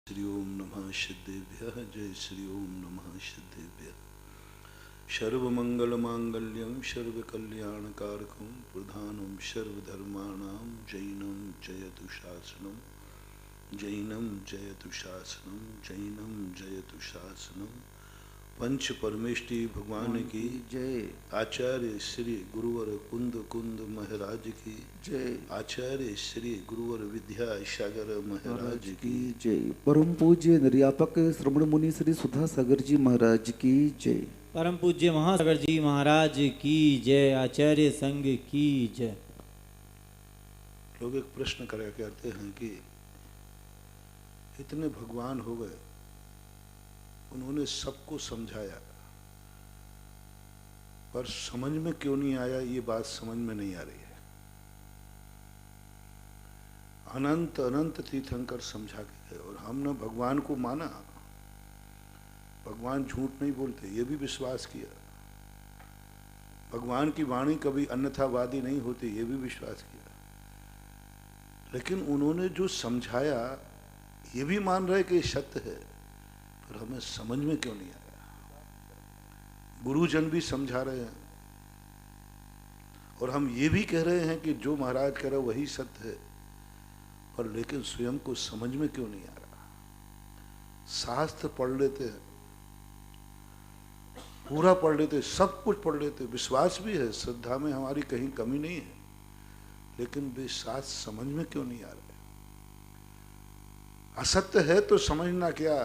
श्री ओम नमः सिद्धेभ्यः। जय श्री ओम नमः सिद्धेभ्यः। सर्वमंगलमांगल्यं सर्वकल्याणकारकं प्रधानं सर्वधर्माणां जैनं जयतु शासनं। जैनं जयतु शासनं। जैनं जयतु शासनं। पंच परमेष्टि भगवान की जय। आचार्य श्री गुरुवर कुंद कुंद महाराज की जय। आचार्य श्री गुरुवर विद्या सागर महाराज की जय। परम पूज्य निर्यापक श्रवण मुनि श्री सुधा सागर जी महाराज की जय। परम पूज्य महासागर जी महाराज की जय। आचार्य संघ की जय। लोग एक प्रश्न करा करते हैं कि इतने भगवान हो गए, उन्होंने सबको समझाया, पर समझ में क्यों नहीं आया? ये बात समझ में नहीं आ रही है। अनंत अनंत तीर्थंकर समझा के गए और हमने भगवान को माना। भगवान झूठ नहीं बोलते, ये भी विश्वास किया। भगवान की वाणी कभी अन्यथावादी नहीं होती, ये भी विश्वास किया। लेकिन उन्होंने जो समझाया ये भी मान रहे कि सत्य है, पर हमें समझ में क्यों नहीं आया? गुरुजन भी समझा रहे हैं और हम ये भी कह रहे हैं कि जो महाराज कह रहे वही सत्य है, पर लेकिन स्वयं को समझ में क्यों नहीं आ रहा? शास्त्र पढ़ लेते हैं, पूरा पढ़ लेते, सब कुछ पढ़ लेते, विश्वास भी है, श्रद्धा में हमारी कहीं कमी नहीं है, लेकिन वे शास्त्र समझ में क्यों नहीं आ रहे? असत्य है तो समझना क्या,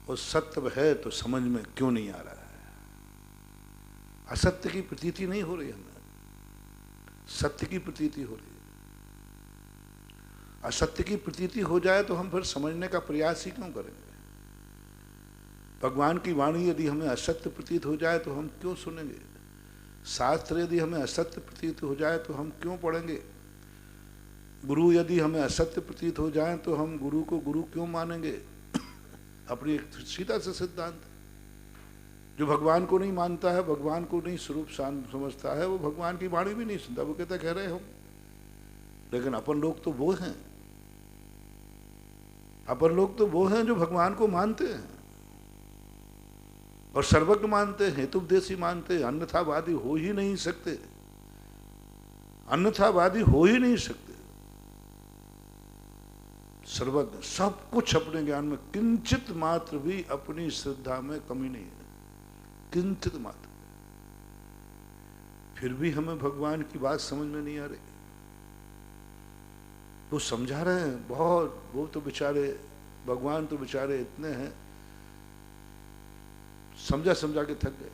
और सत्य है तो समझ में क्यों नहीं आ रहा है? असत्य की प्रतीति नहीं हो रही हमें, सत्य की प्रतीति हो रही है। असत्य की प्रतीति हो जाए तो हम फिर समझने का प्रयास ही क्यों करेंगे? भगवान की वाणी यदि हमें असत्य प्रतीत हो जाए तो हम क्यों सुनेंगे? शास्त्र यदि हमें असत्य प्रतीत हो जाए तो हम क्यों पढ़ेंगे? गुरु यदि हमें असत्य प्रतीत हो जाए तो हम गुरु को गुरु क्यों मानेंगे? अपनी एक सीधा सा सिद्धांत। जो भगवान को नहीं मानता है, भगवान को नहीं स्वरूप समझता है, वो भगवान की वाणी भी नहीं सुनता। वो कहता कह रहे हो, लेकिन अपन लोग तो वो हैं, अपन लोग तो वो हैं जो भगवान को मानते हैं और सर्वज्ञ मानते हैं, हेतुपदेशी मानते हैं, अन्यथावादी हो ही नहीं सकते, अन्यथावादी हो ही नहीं सकते। सर्वज्ञ, सब कुछ अपने ज्ञान में, किंचित मात्र भी अपनी श्रद्धा में कमी नहीं है, किंचित मात्र। फिर भी हमें भगवान की बात समझ में नहीं आ रही। वो समझा रहे हैं बहुत, वो तो बेचारे, भगवान तो बेचारे इतने हैं, समझा समझा के थक गए।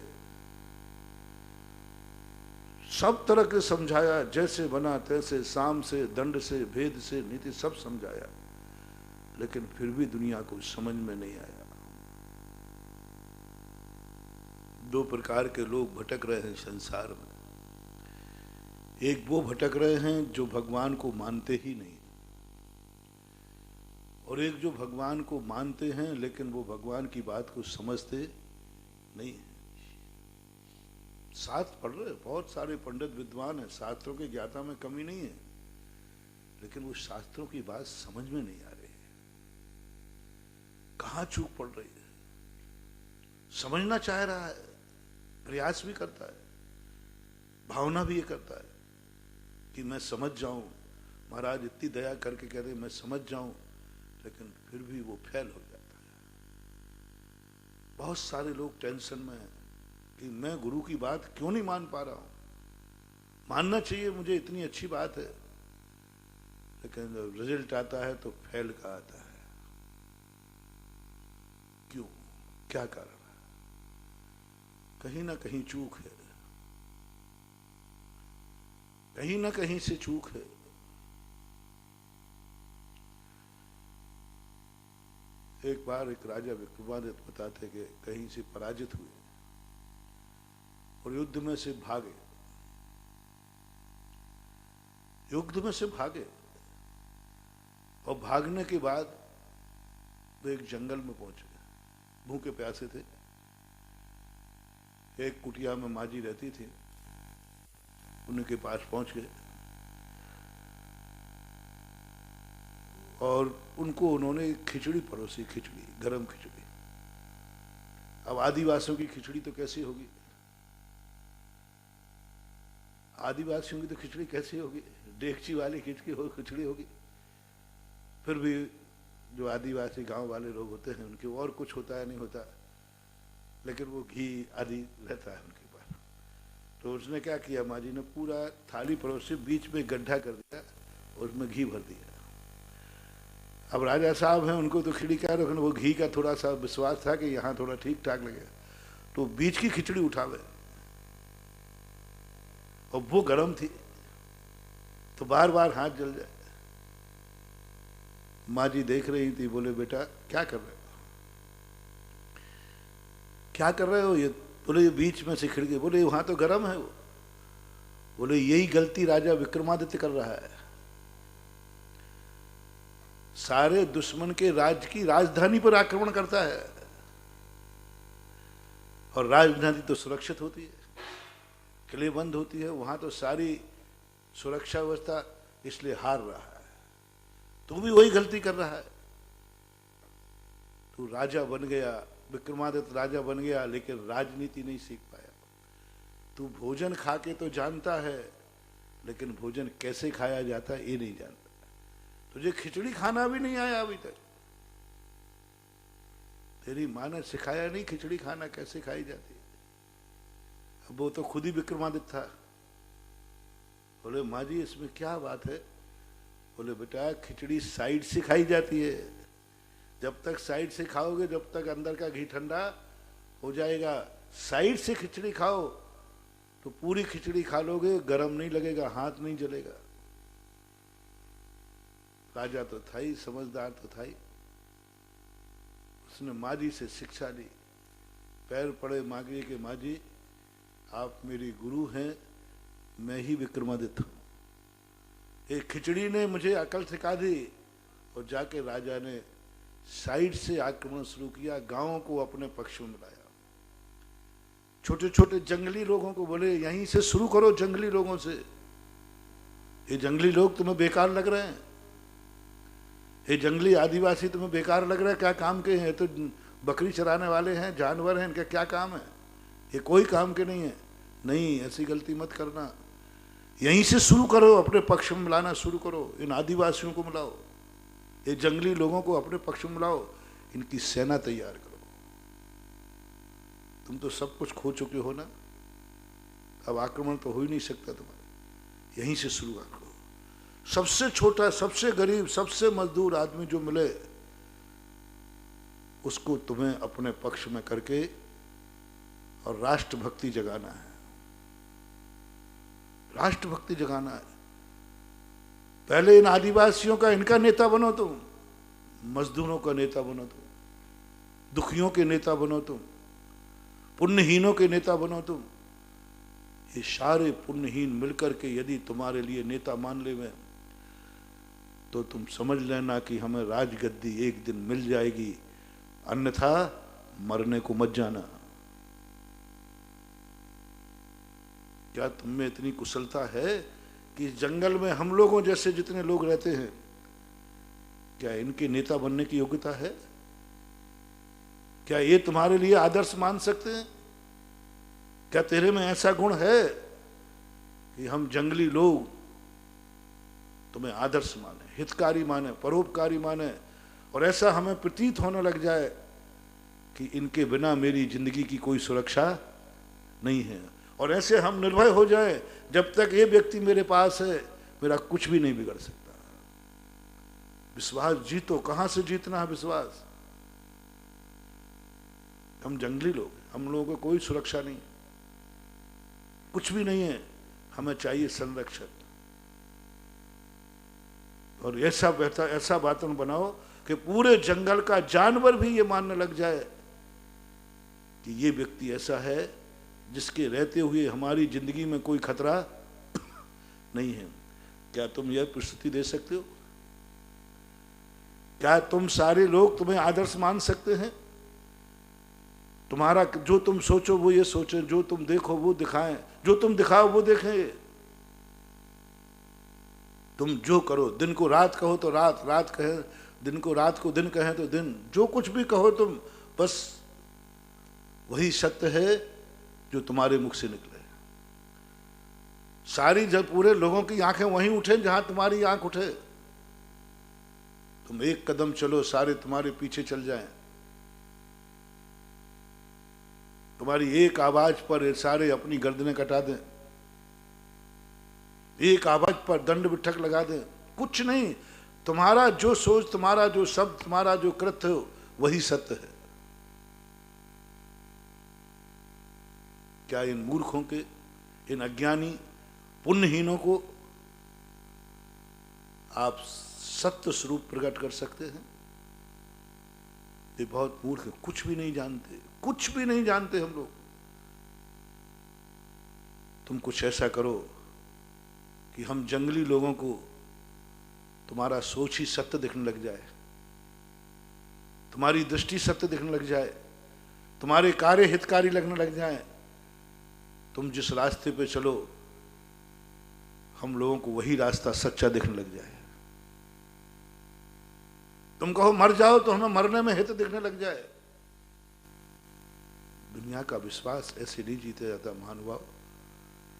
सब तरह के समझाया, जैसे बना तैसे, साम से, दंड से, भेद से, नीति, सब समझाया, लेकिन फिर भी दुनिया को समझ में नहीं आया। दो प्रकार के लोग भटक रहे हैं संसार में। एक वो भटक रहे हैं जो भगवान को मानते ही नहीं, और एक जो भगवान को मानते हैं लेकिन वो भगवान की बात को समझते नहीं है। शास्त्र पढ़ रहे, बहुत सारे पंडित विद्वान हैं, शास्त्रों के ज्ञाता में कमी नहीं है, लेकिन वो शास्त्रों की बात समझ में नहीं आ रही है। कहाँ चूक पड़ रही है? समझना चाह रहा है, प्रयास भी करता है, भावना भी ये करता है कि मैं समझ जाऊं, महाराज इतनी दया करके कह रहे मैं समझ जाऊं, लेकिन फिर भी वो फेल हो जाता है। बहुत सारे लोग टेंशन में हैं कि मैं गुरु की बात क्यों नहीं मान पा रहा हूं। मानना चाहिए मुझे, इतनी अच्छी बात है, लेकिन जब रिजल्ट आता है तो फेल का आता है। क्यों? क्या कारण है? कहीं ना कहीं चूक है, कहीं ना कहीं से चूक है। एक बार एक राजा विक्रमादित्य बताते कि कहीं से पराजित हुए और युद्ध में से भागे, युद्ध में से भागे, और भागने के बाद वो एक जंगल में पहुंचे। भूखे प्यासे थे। एक कुटिया में माँ जी रहती थी, उनके पास पहुंच गए और उनको उन्होंने खिचड़ी परोसी, खिचड़ी, गरम खिचड़ी। अब आदिवासियों की खिचड़ी तो कैसी होगी? आदिवासियों की तो खिचड़ी कैसी होगी? डेगची वाली खिचड़ी होगी। फिर भी जो आदिवासी गांव वाले लोग होते हैं उनके और कुछ होता है नहीं होता, लेकिन वो घी आदि रहता है उनके पास। तो उसने क्या किया, माँ जी ने पूरा थाली परोसी, बीच में गड्ढा कर दिया, उसमें घी भर दिया। अब राजा साहब हैं, उनको तो खिचड़ी क्या रखना, वो घी का थोड़ा सा विश्वास था कि यहाँ थोड़ा ठीक ठाक लगेगा, तो बीच की खिचड़ी उठावे और वो गर्म थी तो बार बार हाथ जल जाए। माँ जी देख रही थी, बोले बेटा क्या कर रहे हो, क्या कर रहे हो? ये बोले ये बीच में से खिड़ गई। बोले वहां तो गर्म है वो। बोले यही गलती राजा विक्रमादित्य कर रहा है, सारे दुश्मन के राज्य की राजधानी पर आक्रमण करता है, और राजधानी तो सुरक्षित होती है, किले बंद होती है, वहां तो सारी सुरक्षा व्यवस्था, इसलिए हार रहा है। तू भी वही गलती कर रहा है। तू राजा बन गया, विक्रमादित्य राजा बन गया, लेकिन राजनीति नहीं सीख पाया। तू भोजन खा के तो जानता है, लेकिन भोजन कैसे खाया जाता है ये नहीं जानता। तुझे खिचड़ी खाना भी नहीं आया अभी तक। तेरी माँ ने सिखाया नहीं खिचड़ी खाना कैसे खाई जाती है। अब वो तो खुद ही विक्रमादित्य था। बोले माँ जी इसमें क्या बात है? बोले बेटा खिचड़ी साइड से खाई जाती है, जब तक साइड से खाओगे जब तक अंदर का घी ठंडा हो जाएगा। साइड से खिचड़ी खाओ तो पूरी खिचड़ी खा लोगे, गरम नहीं लगेगा, हाथ नहीं जलेगा। राजा तो था ही, समझदार तो था ही, उसने माँ जी से शिक्षा ली। पैर पड़े माँ जी के, माँ जी आप मेरी गुरु हैं, मैं ही विक्रमादित्य हूं। एक खिचड़ी ने मुझे अकल सिखा दी। और जाके राजा ने साइड से आक्रमण शुरू किया, गांवों को अपने पक्ष में लाया। छोटे छोटे जंगली लोगों को बोले यहीं से शुरू करो, जंगली लोगों से। ये जंगली लोग तुम्हें बेकार लग रहे हैं, ये जंगली आदिवासी तुम्हें बेकार लग रहा है, क्या काम के हैं? तो बकरी चराने वाले हैं, जानवर हैं, इनका क्या काम है? ये कोई काम के नहीं है। नहीं, ऐसी गलती मत करना, यहीं से शुरू करो, अपने पक्ष में मिलाना शुरू करो। इन आदिवासियों को मिलाओ, ये जंगली लोगों को अपने पक्ष में मिलाओ, इनकी सेना तैयार करो। तुम तो सब कुछ खो चुके हो ना, अब आक्रमण तो हो ही नहीं सकता तुम्हारे, यहीं से शुरुआत करो। सबसे छोटा, सबसे गरीब, सबसे मजदूर आदमी जो मिले उसको तुम्हें अपने पक्ष में करके और राष्ट्रभक्ति जगाना है, राष्ट्रभक्ति जगाना है। पहले इन आदिवासियों का, इनका नेता बनो तुम, मजदूरों का नेता बनो तुम, दुखियों के नेता बनो तुम, पुण्यहीनों के नेता बनो तुम। ये सारे पुण्यहीन मिलकर के यदि तुम्हारे लिए नेता मान ले में, तो तुम समझ लेना कि हमें राजगद्दी एक दिन मिल जाएगी, अन्यथा मरने को मत जाना। क्या तुम में इतनी कुशलता है कि जंगल में हम लोगों जैसे जितने लोग रहते हैं, क्या इनके नेता बनने की योग्यता है? क्या ये तुम्हारे लिए आदर्श मान सकते हैं? क्या तेरे में ऐसा गुण है कि हम जंगली लोग तुम्हें आदर्श माने, हितकारी माने, परोपकारी माने, और ऐसा हमें प्रतीत होने लग जाए कि इनके बिना मेरी जिंदगी की कोई सुरक्षा नहीं है, और ऐसे हम निर्भय हो जाए जब तक ये व्यक्ति मेरे पास है मेरा कुछ भी नहीं बिगड़ सकता। विश्वास जीतो। कहां से जीतना है विश्वास? हम जंगली लोग, हम लोगों को कोई सुरक्षा नहीं, कुछ भी नहीं है, हमें चाहिए संरक्षण। और ऐसा बेहतर, ऐसा वातावरण बनाओ कि पूरे जंगल का जानवर भी ये मानने लग जाए कि ये व्यक्ति ऐसा है जिसके रहते हुए हमारी जिंदगी में कोई खतरा नहीं है। क्या तुम यह प्रस्तुति दे सकते हो? क्या तुम सारे लोग तुम्हें आदर्श मान सकते हैं? तुम्हारा जो तुम सोचो वो ये सोचे, जो तुम देखो वो दिखाएं, जो तुम दिखाओ वो देखें। तुम जो करो, दिन को रात कहो तो रात, रात कहे दिन को रात को दिन कहें तो दिन, जो कुछ भी कहो तुम, बस वही सत्य है जो तुम्हारे मुख से निकले। सारी जब पूरे लोगों की आंखें वहीं उठे जहां तुम्हारी आंख उठे। तुम एक कदम चलो, सारे तुम्हारे पीछे चल जाएं। तुम्हारी एक आवाज पर ये सारे अपनी गर्दनें कटा दें, एक आवाज पर दंड बिठक लगा दें। कुछ नहीं, तुम्हारा जो सोच, तुम्हारा जो शब्द, तुम्हारा जो कृत्य हो, वही सत्य है। क्या इन मूर्खों के, इन अज्ञानी पुण्यहीनों को आप सत्य स्वरूप प्रकट कर सकते हैं? ये बहुत मूर्ख है, कुछ भी नहीं जानते, कुछ भी नहीं जानते हम लोग। तुम कुछ ऐसा करो कि हम जंगली लोगों को तुम्हारा सोच ही सत्य दिखने लग जाए, तुम्हारी दृष्टि सत्य दिखने लग जाए, तुम्हारे कार्य हितकारी लगने लग जाए। तुम जिस रास्ते पे चलो, हम लोगों को वही रास्ता सच्चा दिखने लग जाए। तुम कहो मर जाओ, तो हमें मरने में हित दिखने लग जाए। दुनिया का विश्वास ऐसे नहीं जीता जाता महानुभाव।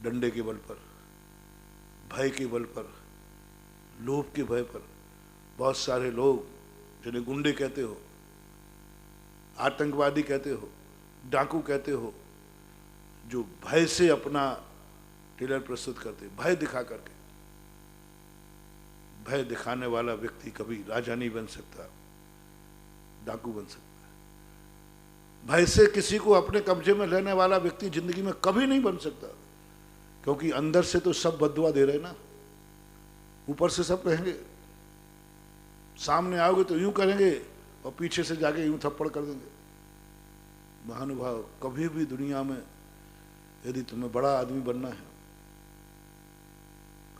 डंडे के बल पर, भय के बल पर, लोभ के भय पर। बहुत सारे लोग जिन्हें गुंडे कहते हो, आतंकवादी कहते हो, डाकू कहते हो, जो भय से अपना टेलर प्रस्तुत करते, भय दिखा करके। भय दिखाने वाला व्यक्ति कभी राजा नहीं बन सकता, डाकू बन सकता है। भय से किसी को अपने कब्जे में लेने वाला व्यक्ति जिंदगी में कभी नहीं बन सकता, क्योंकि अंदर से तो सब बददुआ दे रहे ना, ऊपर से सब कहेंगे। सामने आओगे तो यूं करेंगे और पीछे से जाके यूं थप्पड़ कर देंगे। महानुभाव, कभी भी दुनिया में यदि तुम्हें बड़ा आदमी बनना है,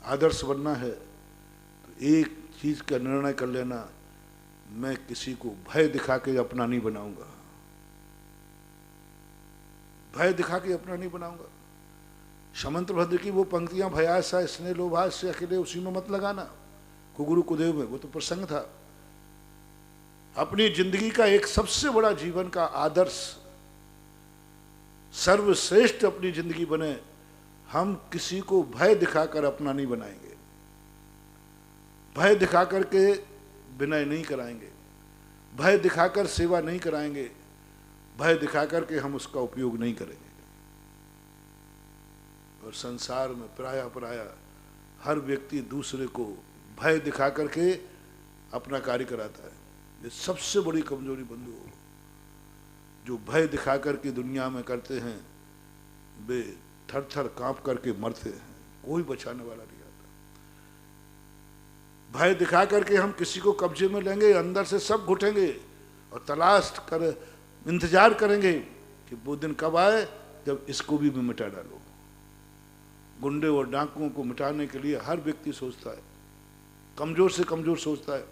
आदर्श बनना है, तो एक चीज का निर्णय कर लेना, मैं किसी को भय दिखा के अपना नहीं बनाऊंगा। भय दिखा के अपना नहीं बनाऊंगा। समंत्र भद्र की वो पंक्तियां, भयासा स्नेह लोभास से अकेले, उसी में मत लगाना। कुगुरु कुदेव में वो तो प्रसंग था। अपनी जिंदगी का एक सबसे बड़ा जीवन का आदर्श, सर्वश्रेष्ठ अपनी जिंदगी बने। हम किसी को भय दिखाकर अपना नहीं बनाएंगे, भय दिखाकर के विनय नहीं कराएंगे, भय दिखाकर सेवा नहीं कराएंगे, भय दिखाकर के हम उसका उपयोग नहीं करेंगे। और संसार में प्राय हर व्यक्ति दूसरे को भय दिखा करके अपना कार्य कराता है। ये सबसे बड़ी कमजोरी बंधु, जो भय दिखा करके दुनिया में करते हैं, वे थर थर कांप करके मरते हैं, कोई बचाने वाला नहीं आता। भय दिखा करके हम किसी को कब्जे में लेंगे, अंदर से सब घुटेंगे और तलाश कर इंतजार करेंगे कि वो दिन कब आए जब इसको भी मैं मिटा डालूं। गुंडे और डाकुओं को मिटाने के लिए हर व्यक्ति सोचता है, कमजोर से कमजोर सोचता है।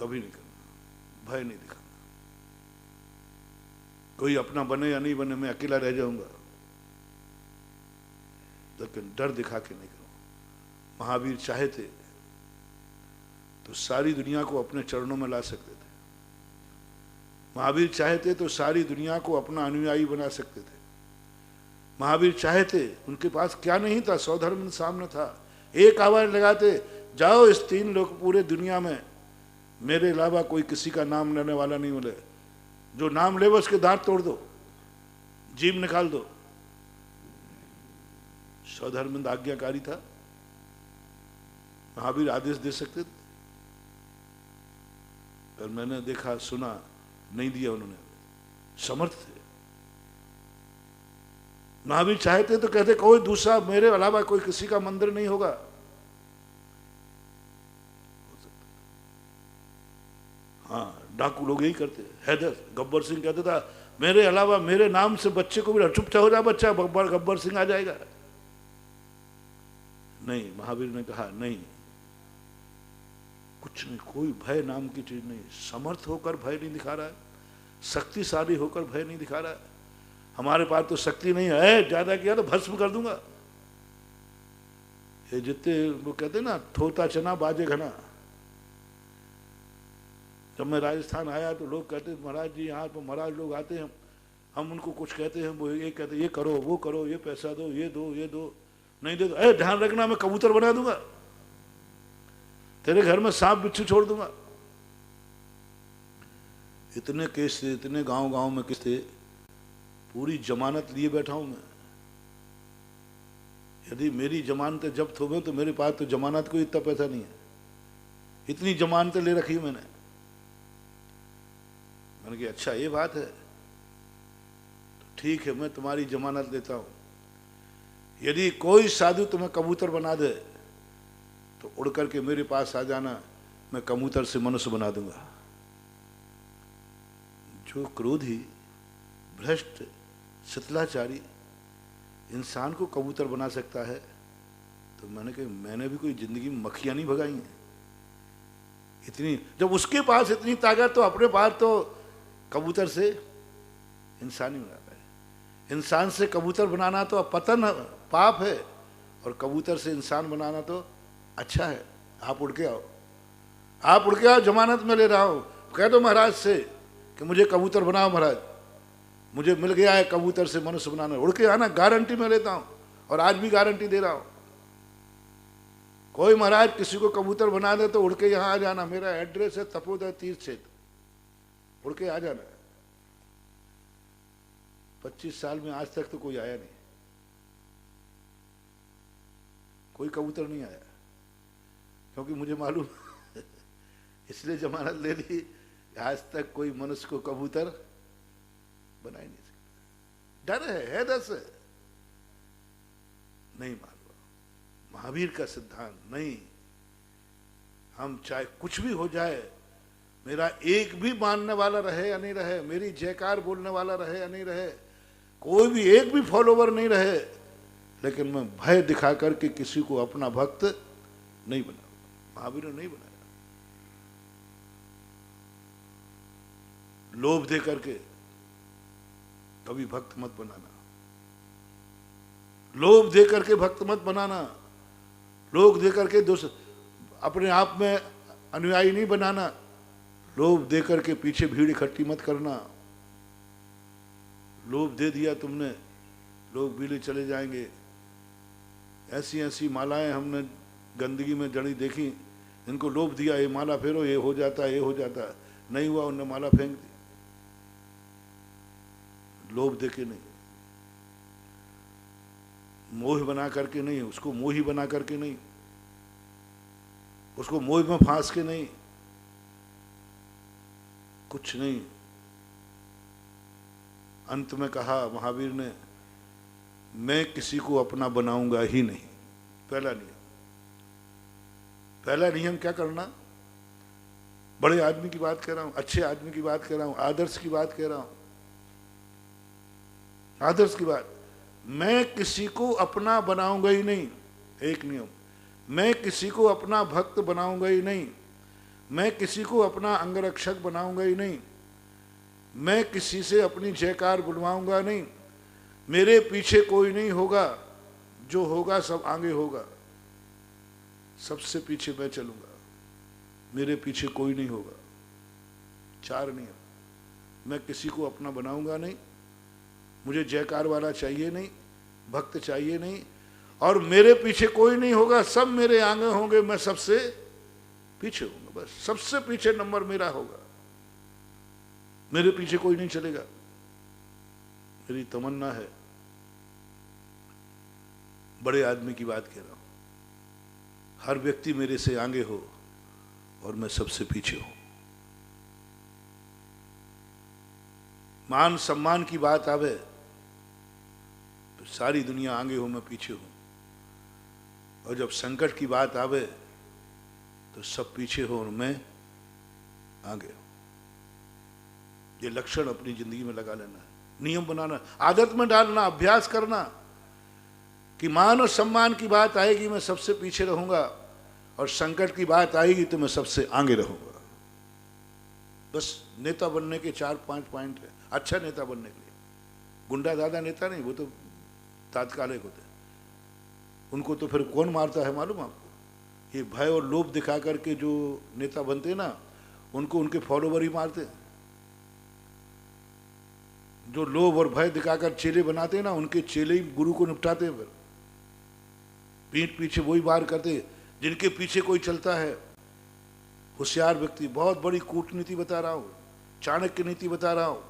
कभी नहीं करना, भय नहीं दिखाना। कोई अपना बने या नहीं बने, मैं अकेला रह जाऊंगा, लेकिन डर दिखा के नहीं करूं। महावीर चाहे थे तो सारी दुनिया को अपने चरणों में ला सकते थे। महावीर चाहे थे तो सारी दुनिया को अपना अनुयायी बना सकते थे। महावीर चाहे थे, उनके पास क्या नहीं था, सौधर्म सामने था। एक आवाज लगाते, जाओ इस 3 लोग पूरे दुनिया में मेरे अलावा कोई किसी का नाम लेने वाला नहीं मिले, जो नाम ले वो उसके दांत तोड़ दो, जीभ निकाल दो। सौधर्मिंद आज्ञाकारी था, महावीर आदेश दे सकते थे, पर मैंने देखा सुना नहीं दिया उन्होंने, समर्थ थे। महावीर चाहते तो कहते कोई दूसरा मेरे अलावा कोई किसी का मंदिर नहीं होगा। हाँ, डाकू लोग यही करते। हैदर गब्बर सिंह कहता था मेरे अलावा मेरे नाम से बच्चे को भी, चुपचाप हो जा बच्चा, गब्बर सिंह आ जाएगा। नहीं, महावीर ने कहा नहीं, कुछ नहीं, कोई भय नाम की चीज नहीं। समर्थ होकर भय नहीं दिखा रहा है, शक्तिशाली होकर भय नहीं दिखा रहा है। हमारे पास तो शक्ति नहीं है, ज्यादा किया तो भस्म कर दूंगा। ये जितने वो कहते ना, थोता चना बाजे घना, जब मैं राजस्थान आया तो लोग कहते महाराज जी यहाँ पर महाराज लोग आते हैं, हम उनको कुछ कहते हैं, वो ये कहते ये करो वो करो, ये पैसा दो ये दो ये दो, नहीं दे दो ध्यान रखना मैं कबूतर बना दूंगा, तेरे घर में सांप बिच्छू छोड़ दूंगा। इतने केस थे, इतने गांव गांव में केस थे, पूरी जमानत लिए बैठा हूं मैं। यदि मेरी जमानतें जब्त हो गई तो मेरे पास तो जमानत को इतना पैसा नहीं है, इतनी जमानतें ले रखी मैंने। मैंने कहा अच्छा ये बात है, तो ठीक है मैं तुम्हारी जमानत देता हूं, यदि कोई साधु तुम्हें कबूतर बना दे तो उड़ करके मेरे पास आ जाना, मैं कबूतर से मनुष्य बना दूंगा। जो क्रोधी भ्रष्ट शिथिलाचारी इंसान को कबूतर बना सकता है, तो मैंने कहा मैंने भी कोई जिंदगी में मक्खियां नहीं भगाई हैं इतनी। जब उसके पास इतनी ताकत तो अपने पास तो कबूतर से इंसान ही बना है। इंसान से कबूतर बनाना तो पतन पाप है, और कबूतर से इंसान बनाना तो अच्छा है। आप उड़ के आओ, आप उड़ के आओ, जमानत में ले रहा हूं। कह दो महाराज से कि मुझे कबूतर बनाओ महाराज, मुझे मिल गया है कबूतर से मनुष्य बनाना, उड़ के आना, गारंटी में लेता हूं, और आज भी गारंटी दे रहा हूं। कोई महाराज किसी को कबूतर बना दे तो उड़ के यहां आ जाना, मेरा एड्रेस है तपोदय तीर्थ क्षेत्र, उड़ के आ जाना। 25 साल में आज तक तो कोई आया नहीं, कोई कबूतर नहीं आया, क्योंकि मुझे मालूम इसलिए जमानत ले ली, आज तक कोई मनुष्य को कबूतर बना ही नहीं सकता। डर है दस है, नहीं मान लो महावीर का सिद्धांत नहीं। हम चाहे कुछ भी हो जाए, मेरा एक भी मानने वाला रहे या नहीं रहे, मेरी जयकार बोलने वाला रहे या नहीं रहे, कोई भी एक भी फॉलोवर नहीं रहे, लेकिन मैं भय दिखा करके किसी को अपना भक्त नहीं बना। महावीर ने नहीं बनाया। लोभ दे करके कभी भक्त मत बनाना, लोभ दे करके भक्त मत बनाना, लोभ दे करके अपने आप में अनुयायी नहीं बनाना, लोभ दे करके पीछे भीड़ इकट्ठी मत करना। लोभ दे दिया तुमने, लोग बीले चले जाएंगे। ऐसी ऐसी मालाएं हमने गंदगी में जड़ी देखी, इनको लोभ दिया, ये माला फेरो, ये हो जाता है, ये हो जाता है, नहीं हुआ, उनने माला फेंक दी। लोभ देके नहीं, मोह बना करके नहीं, उसको मोही बना करके नहीं, उसको मोह में फांस के नहीं, कुछ नहीं। अंत में कहा महावीर ने, मैं किसी को अपना बनाऊंगा ही नहीं। पहला नियम, पहला नियम क्या करना? बड़े आदमी की बात कर रहा हूं, अच्छे आदमी की बात कर रहा हूं, आदर्श की बात कह रहा हूं, आदर्श की बात। मैं किसी को अपना बनाऊंगा ही नहीं, एक नियम। मैं किसी को अपना भक्त बनाऊंगा ही नहीं, मैं किसी को अपना अंगरक्षक बनाऊंगा ही नहीं, मैं किसी से अपनी जयकार बुलवाऊंगा नहीं, मेरे पीछे कोई नहीं होगा, जो होगा सब आगे होगा, सबसे पीछे मैं चलूंगा, मेरे पीछे कोई नहीं होगा। 4 नियम। मैं किसी को अपना बनाऊंगा नहीं, मुझे जयकार वाला चाहिए नहीं, भक्त चाहिए नहीं, और मेरे पीछे कोई नहीं होगा, सब मेरे आगे होंगे, मैं सबसे पीछे होऊंगा, बस सबसे पीछे नंबर मेरा होगा, मेरे पीछे कोई नहीं चलेगा। मेरी तमन्ना है, बड़े आदमी की बात कह रहा हूं, हर व्यक्ति मेरे से आगे हो और मैं सबसे पीछे हूं। मान सम्मान की बात आवे तो सारी दुनिया आगे हो, मैं पीछे हूं, और जब संकट की बात आवे तो सब पीछे हो और मैं आगे हूं। ये लक्षण अपनी जिंदगी में लगा लेना है, नियम बनाना, आदत में डालना, अभ्यास करना कि मान और सम्मान की बात आएगी मैं सबसे पीछे रहूंगा, और संकट की बात आएगी तो मैं सबसे आगे रहूंगा। बस नेता बनने के 4-5 पॉइंट है, अच्छा नेता बनने के लिए। गुंडा दादा नेता नहीं, वो तो तात्कालिक होते, उनको तो फिर कौन मारता है मालूम आपको? ये भय और लोभ दिखा करके जो नेता बनते हैं ना, उनको उनके फॉलोवर ही मारते हैं। जो लोभ और भय दिखाकर चेले बनाते हैं ना, उनके चेले ही गुरु को निपटाते हैं। फिर पीठ पीछे वही वार करते हैं जिनके पीछे कोई चलता है। होशियार व्यक्ति, बहुत बड़ी कूटनीति बता रहा हूं, चाणक्य नीति बता रहा हूं।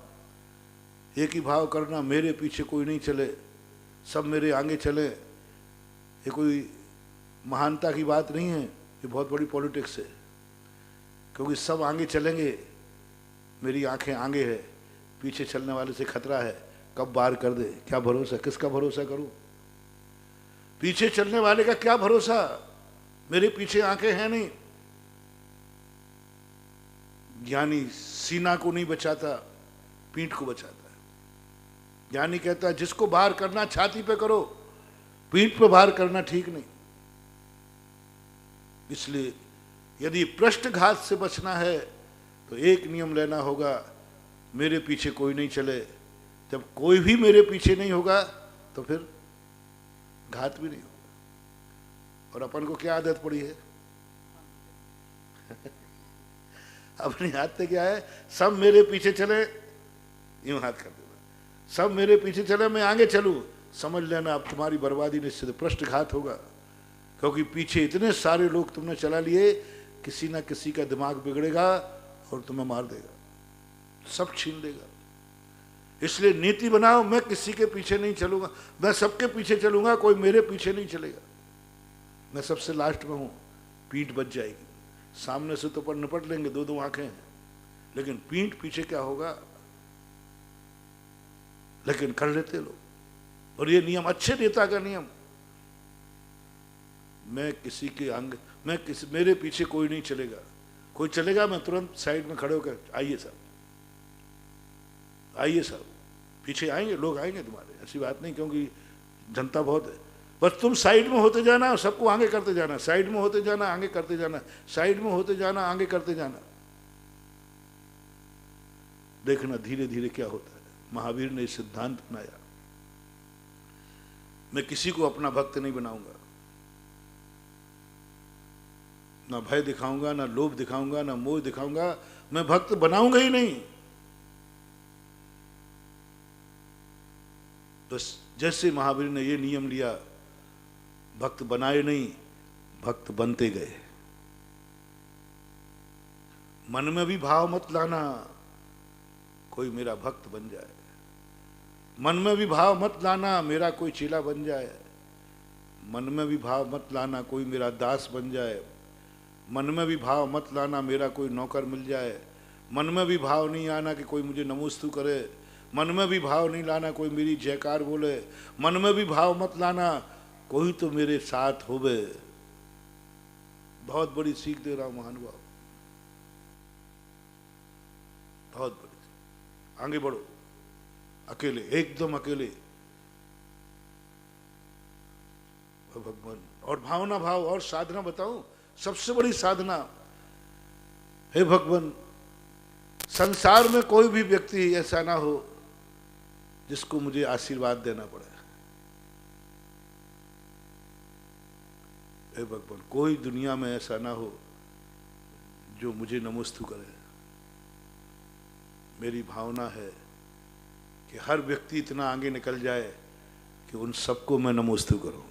एक ही भाव करना, मेरे पीछे कोई नहीं चले, सब मेरे आगे चले। ये कोई महानता की बात नहीं है, ये बहुत बड़ी पॉलिटिक्स है। क्योंकि सब आगे चलेंगे, मेरी आंखें आगे है, पीछे चलने वाले से खतरा है, कब बार कर दे, क्या भरोसा, किसका भरोसा करूं? पीछे चलने वाले का क्या भरोसा, मेरे पीछे आंखें हैं नहीं। ज्ञानी सीना को नहीं बचाता, पीठ को बचाता है। ज्ञानी कहता है जिसको बाहर करना छाती पे करो, पीठ पे बाहर करना ठीक नहीं। इसलिए यदि पृष्ठघात से बचना है तो एक नियम लेना होगा, मेरे पीछे कोई नहीं चले। जब कोई भी मेरे पीछे नहीं होगा तो फिर घात भी नहीं होगा। और अपन को क्या आदत पड़ी है अपनी आदत क्या है, सब मेरे पीछे चले, यूं हाथ कर देना, सब मेरे पीछे चले, मैं आगे चलूं, समझ लेना अब तुम्हारी बर्बादी निश्चित, पृष्ठघात होगा। क्योंकि पीछे इतने सारे लोग तुमने चला लिए, किसी ना किसी का दिमाग बिगड़ेगा और तुम्हें मार देगा, सब छीन लेगा। इसलिए नीति बनाओ, मैं किसी के पीछे नहीं चलूंगा, मैं सबके पीछे चलूंगा, कोई मेरे पीछे नहीं चलेगा। मैं सबसे लास्ट में हूं, पीठ बच जाएगी। सामने से तो पर निपट लेंगे, दो दो आंखें हैं, लेकिन पीठ पीछे क्या होगा। लेकिन कर लेते लोग। और ये नियम अच्छे नेता का नियम, मैं किसी के अंग, मैं किसी, मेरे पीछे कोई नहीं चलेगा, कोई चलेगा मैं तुरंत साइड में खड़े होकर, आइए साहब, आइए साहब, पीछे आएंगे, लोग आएंगे तुम्हारे, ऐसी बात नहीं, क्योंकि जनता बहुत है। बस तुम साइड में होते जाना, सबको आगे करते जाना, साइड में होते जाना, आगे करते जाना, साइड में होते जाना, आगे करते जाना। देखना धीरे धीरे क्या होता है। महावीर ने सिद्धांत अपनाया, मैं किसी को अपना भक्त नहीं बनाऊंगा, ना भय दिखाऊंगा, ना लोभ दिखाऊंगा, ना मोह दिखाऊंगा, मैं भक्त बनाऊंगा ही नहीं। बस जैसे महावीर ने ये नियम लिया, भक्त बनाए नहीं, भक्त बनते गए। मन में भी भाव मत लाना कोई मेरा भक्त बन जाए, मन में भी भाव मत लाना मेरा कोई चेला बन जाए, मन में भी भाव मत लाना कोई मेरा दास बन जाए, मन में भी भाव मत लाना मेरा कोई नौकर मिल जाए, मन में भी भाव नहीं आना कि कोई मुझे नमोस्तु करे, मन में भी भाव नहीं लाना कोई मेरी जयकार बोले, मन में भी भाव मत लाना कोई तो मेरे साथ होवे। बहुत बड़ी सीख दे रहा हूं महानुभाव, बहुत बड़ी। आगे बढ़ो, अकेले, एकदम अकेले भगवान। और भावना भाव और साधना बताऊं, सबसे बड़ी साधना, हे भगवान, संसार में कोई भी व्यक्ति ऐसा ना हो जिसको मुझे आशीर्वाद देना पड़े। हे भगवान, कोई दुनिया में ऐसा ना हो जो मुझे नमोस्तु करे। मेरी भावना है कि हर व्यक्ति इतना आगे निकल जाए कि उन सबको मैं नमोस्तु करूं,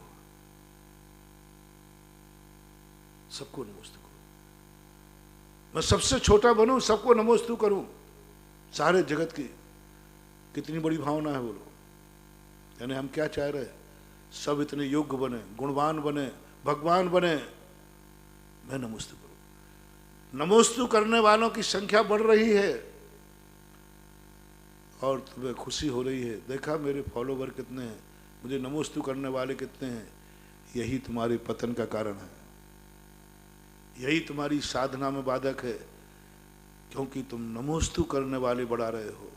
सबको नमोस्तु करूं। मैं सबसे छोटा बनूं, सबको नमोस्तु करूं, सारे जगत की। कितनी बड़ी भावना है बोलो। यानी हम क्या चाह रहे हैं, सब इतने योग्य बने, गुणवान बने, भगवान बने, मैं नमोस्तु करूं। नमोस्तु करने वालों की संख्या बढ़ रही है और तुम्हें खुशी हो रही है। देखा मेरे फॉलोवर कितने हैं, मुझे नमोस्तु करने वाले कितने हैं। यही तुम्हारे पतन का कारण है, यही तुम्हारी साधना में बाधक है, क्योंकि तुम नमोस्तु करने वाले बढ़ा रहे हो।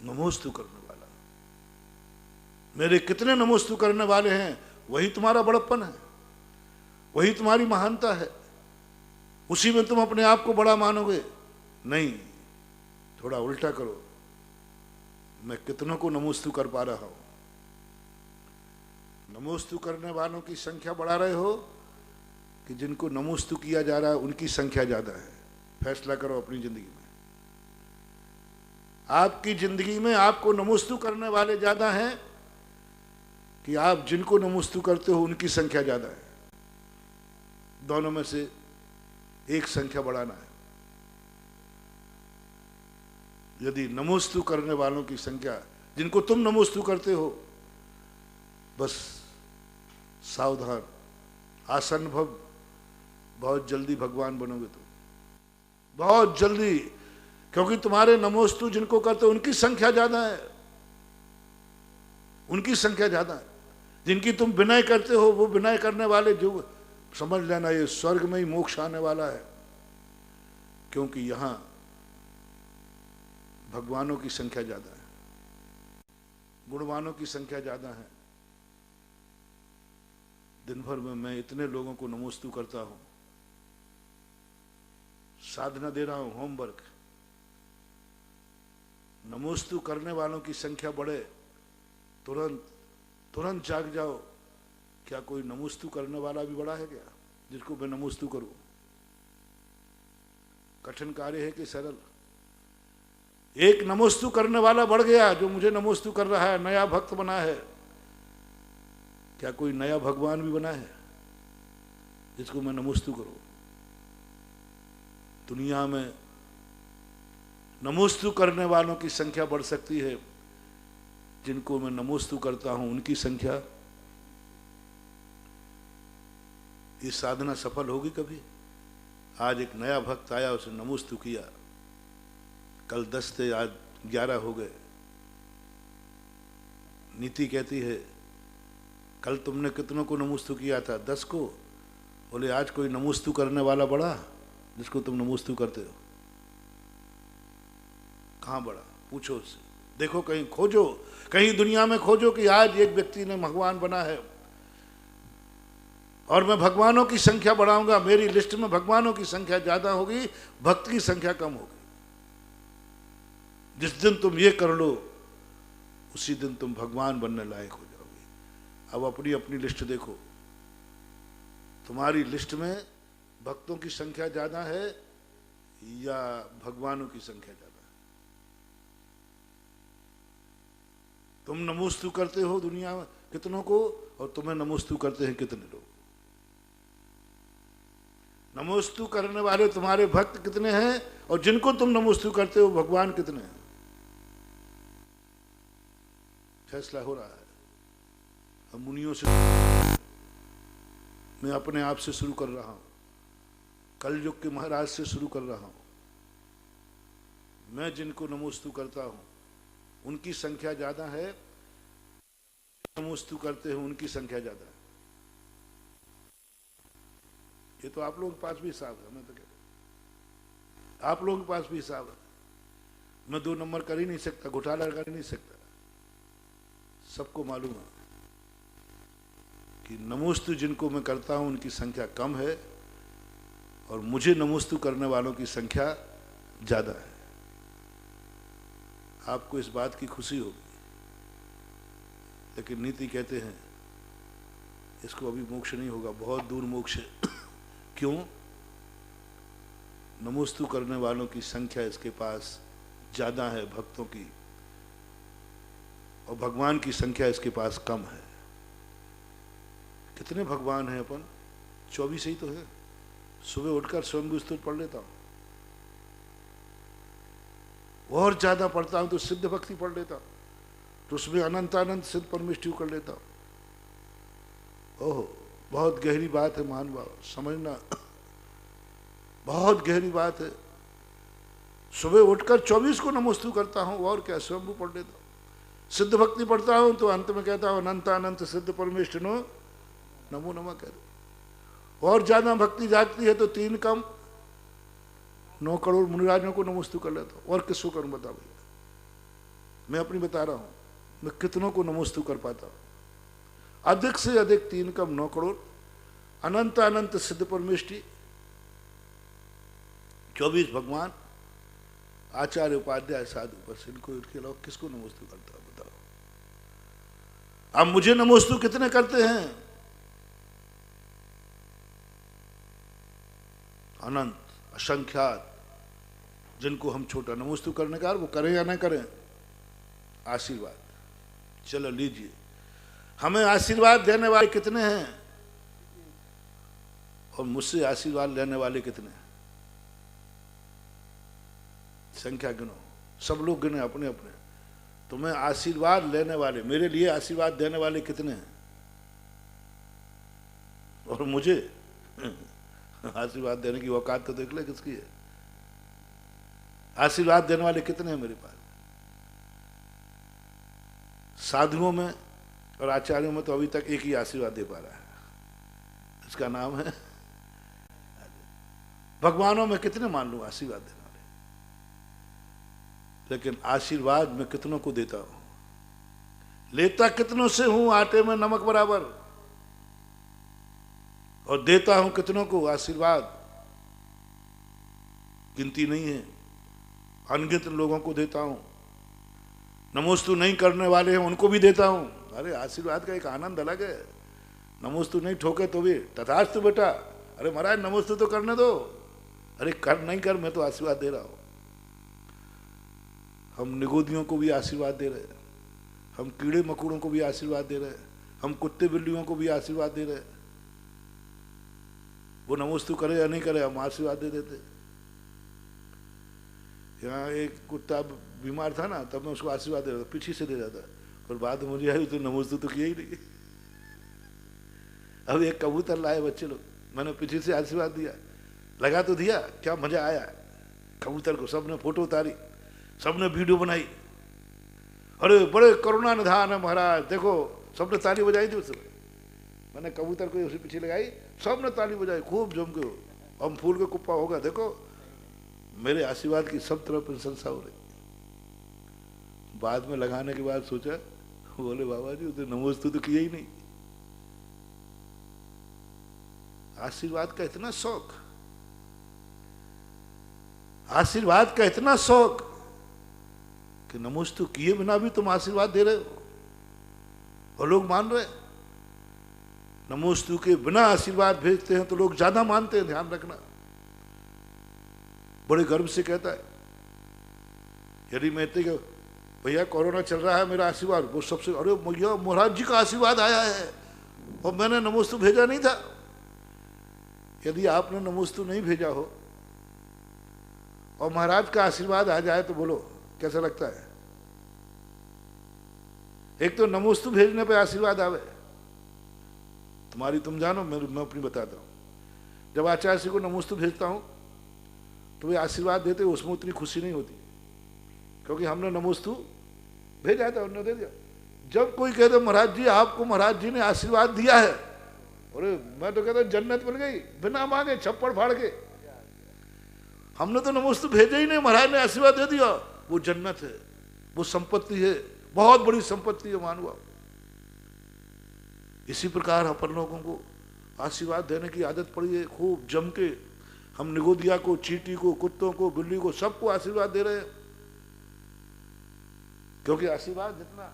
नमोस्तु करने वाला, मेरे कितने नमोस्तु करने वाले हैं, वही तुम्हारा बड़प्पन है, वही तुम्हारी महानता है। उसी में तुम अपने आप को बड़ा मानोगे। नहीं, थोड़ा उल्टा करो, मैं कितनों को नमोस्तु कर पा रहा हूं। नमोस्तु करने वालों की संख्या बढ़ा रहे हो कि जिनको नमोस्तु किया जा रहा है उनकी संख्या ज्यादा है। फैसला करो अपनी जिंदगी में। आपकी जिंदगी में आपको नमोस्तु करने वाले ज्यादा हैं कि आप जिनको नमोस्तु करते हो उनकी संख्या ज्यादा है? दोनों में से एक संख्या बढ़ाना है। यदि नमोस्तु करने वालों की संख्या, जिनको तुम नमोस्तु करते हो, बस सावधान, आसन भव, बहुत जल्दी भगवान बनोगे तुम, बहुत जल्दी। क्योंकि तुम्हारे नमोस्तु जिनको करते हो उनकी संख्या ज्यादा है, उनकी संख्या ज्यादा है। जिनकी तुम विनय करते हो वो विनय करने वाले, जो समझ लेना ये स्वर्ग में ही मोक्ष आने वाला है। क्योंकि यहां भगवानों की संख्या ज्यादा है, गुणवानों की संख्या ज्यादा है। दिन भर में मैं इतने लोगों को नमोस्तु करता हूं, साधना दे रहा हूं, होमवर्क। नमोस्तु करने वालों की संख्या बढ़े, तुरंत तुरंत जाग जाओ, क्या कोई नमोस्तु करने वाला भी बड़ा है क्या, जिसको मैं नमोस्तु करूं? कठिन कार्य है कि सरल? एक नमोस्तु करने वाला बढ़ गया, जो मुझे नमोस्तु कर रहा है, नया भक्त बना है। क्या कोई नया भगवान भी बना है जिसको मैं नमोस्तु करूं? दुनिया में नमोस्तु करने वालों की संख्या बढ़ सकती है, जिनको मैं नमोस्तु करता हूं उनकी संख्या। ये साधना सफल होगी कभी? आज एक नया भक्त आया, उसे नमोस्तु किया, कल 10 थे, आज 11 हो गए। नीति कहती है, कल तुमने कितनों को नमोस्तु किया था? 10 को। बोले आज कोई नमोस्तु करने वाला बढ़ा जिसको तुम नमोस्तु करते हो? कहां बढ़ा? पूछो उससे, देखो, कहीं खोजो, कहीं दुनिया में खोजो कि आज एक व्यक्ति ने भगवान बना है। और मैं भगवानों की संख्या बढ़ाऊंगा, मेरी लिस्ट में भगवानों की संख्या ज्यादा होगी, भक्त की संख्या कम होगी। जिस दिन तुम ये कर लो, उसी दिन तुम भगवान बनने लायक हो जाओगे। अब अपनी अपनी लिस्ट देखो, तुम्हारी लिस्ट में भक्तों की संख्या ज्यादा है या भगवानों की संख्या ज्यादा है? तुम नमोस्तु करते हो दुनिया में कितनों को, और तुम्हें नमोस्तु करते हैं कितने लोग? नमोस्तु करने वाले तुम्हारे भक्त कितने हैं, और जिनको तुम नमोस्तु करते हो भगवान कितने हैं? फैसला हो रहा है। अब मुनियों से मैं अपने आप से शुरू कर रहा हूं, कलयुग के महाराज से शुरू कर रहा हूं। मैं जिनको नमोस्तु करता हूं उनकी संख्या ज्यादा है, नमोस्तु करते हैं उनकी संख्या ज्यादा है। ये तो आप लोगों के पास भी हिसाब है, मैं तो कह रहा, आप लोगों के पास भी हिसाब है। मैं 2 नंबर कर ही नहीं सकता, घोटाला कर ही नहीं सकता। सबको मालूम है कि नमोस्तु जिनको मैं करता हूं उनकी संख्या कम है, और मुझे नमोस्तु करने वालों की संख्या ज्यादा है। आपको इस बात की खुशी होगी, लेकिन नीति कहते हैं इसको अभी मोक्ष नहीं होगा, बहुत दूर मोक्ष है। क्यों? नमोस्तु करने वालों की संख्या इसके पास ज्यादा है भक्तों की, और भगवान की संख्या इसके पास कम है। कितने भगवान हैं अपन? 24 ही तो है। सुबह उठकर स्वयं स्तुति पढ़ लेता हूं, और ज्यादा पढ़ता हूं तो सिद्ध भक्ति पढ़ लेता हूं, तो उसमें अनंत अनंत सिद्ध परमेष्टि कर लेता हूं। ओहो, बहुत गहरी बात है महान भाव, समझना, बहुत गहरी बात है। सुबह उठकर 24 को नमोस्तु करता हूं, और क्या स्वयं पढ़ लेता हूं। सिद्ध भक्ति पढ़ता हूं तो अंत में कहता हूं अनंत अनंत सिद्ध परमेष्ठ नो नमो नमः कह दो। और ज्यादा भक्ति जागती है तो 3 कम 9 करोड़ मुनिराजों को नमोस्तु कर लेता हूं। और किसको करूं बता भैया? मैं अपनी बता रहा हूं, मैं कितनों को नमोस्तु कर पाता हूं? अधिक से अधिक 3 कम 9 करोड़, अनंत अनंत सिद्ध परमेष्टि, 24 भगवान, आचार्य उपाध्याय साधु, बस इनको, इनके अलावा किसको नमोस्तु करता हूं बताओ? अब मुझे नमोस्तु कितने करते हैं? अनंत, असंख्यात, जिनको हम छोटा नमोस्तु करने का, वो करें या न करें, आशीर्वाद। चलो लीजिए, हमें आशीर्वाद देने वाले कितने हैं और मुझसे आशीर्वाद लेने वाले कितने हैं? संख्या गिनो, सब लोग गिने अपने अपने। तुम्हें आशीर्वाद लेने वाले, मेरे लिए आशीर्वाद देने वाले कितने हैं? और मुझे आशीर्वाद देने की औकात तो देख ले किसकी है। आशीर्वाद देने वाले कितने हैं मेरे पास? साधुओं में और आचार्यों में तो अभी तक एक ही आशीर्वाद दे पा रहा है, इसका नाम है। भगवानों में कितने मान लूं आशीर्वाद देने वाले, लेकिन आशीर्वाद मैं कितनों को देता हूं, लेता कितनों से हूं आटे में नमक बराबर, और देता हूं कितनों को आशीर्वाद, गिनती नहीं है, अनगिनत लोगों को देता हूं। नमोस्तु नहीं करने वाले हैं उनको भी देता हूं। अरे आशीर्वाद का एक आनंद अलग है। नमोस्तु नहीं ठोके तो भी तथास्तु बेटा, अरे महाराज नमोस्तु तो करने दो, अरे कर नहीं कर, मैं तो आशीर्वाद दे रहा हूं। हम निगोदियों को भी आशीर्वाद दे रहे हैं, हम कीड़े मकोड़ों को भी आशीर्वाद दे रहे हैं, हम कुत्ते बिल्लियों को भी आशीर्वाद दे रहे हैं। वो नमोस्तु करे या नहीं करे, हम आशीर्वाद दे देते। यहाँ एक कुत्ता बीमार था ना, तब मैं उसको आशीर्वाद दे रहा था, पीछे से दे रहा था, और बाद में मुझे आई तो नमोस्तु तो किया ही नहीं। अब एक कबूतर लाए बच्चे लोग, मैंने पीछे से आशीर्वाद दिया, लगा तो दिया, क्या मजा आया कबूतर को। सबने फोटो उतारी, सबने वीडियो बनाई, अरे बड़े करुणा निधान है महाराज, देखो सबने ताली बजाई थी उस समय। मैंने कबूतर को उसी पीछे लगाई, सबने ताली बजाई खूब जम के, हम फूल के कुप्पा होगा, देखो मेरे आशीर्वाद की सब तरफ प्रशंसा हो रही। बाद में लगाने के बाद सोचा, बोले बाबा जी उसे नमोस्तु तो किया ही नहीं। आशीर्वाद का इतना शौक, आशीर्वाद का इतना शौक कि नमोस्तु किए बिना भी तुम आशीर्वाद दे रहे हो और लोग मान रहे। नमोस्तु के बिना आशीर्वाद भेजते हैं तो लोग ज्यादा मानते हैं, ध्यान रखना। बड़े गर्व से कहता है, यदि मैं भैया कोरोना चल रहा है मेरा आशीर्वाद, वो सबसे, अरे भैया महाराज जी का आशीर्वाद आया है और मैंने नमोस्तु भेजा नहीं था। यदि आपने नमोस्तु नहीं भेजा हो और महाराज का आशीर्वाद आ जाए तो बोलो कैसा लगता है? एक तो नमोस्तु भेजने पे आशीर्वाद आवे, तुम्हारी तुम जानो, मैं अपनी बताता हूं। जब आचार्य जी को नमोस्तु भेजता हूं तो वे आशीर्वाद देते, उसमें उतनी खुशी नहीं होती, क्योंकि हमने नमोस्तु भेजा था, उन्होंने दे दिया। जब कोई कहते महाराज जी आपको महाराज जी ने आशीर्वाद दिया है, अरे मैं तो कहता जन्नत मिल गई बिना मांगे, छप्पड़ फाड़ के। हमने तो नमोस्तु भेजा ही नहीं, महाराज ने आशीर्वाद दे दिया, वो जन्नत है, वो संपत्ति है, बहुत बड़ी संपत्ति है मानवा। इसी प्रकार अपन लोगों को आशीर्वाद देने की आदत पड़ी है खूब जम के। हम निगोदिया को, चींटी को, कुत्तों को, बिल्ली को, सबको आशीर्वाद दे रहे हैं, क्योंकि आशीर्वाद जितना,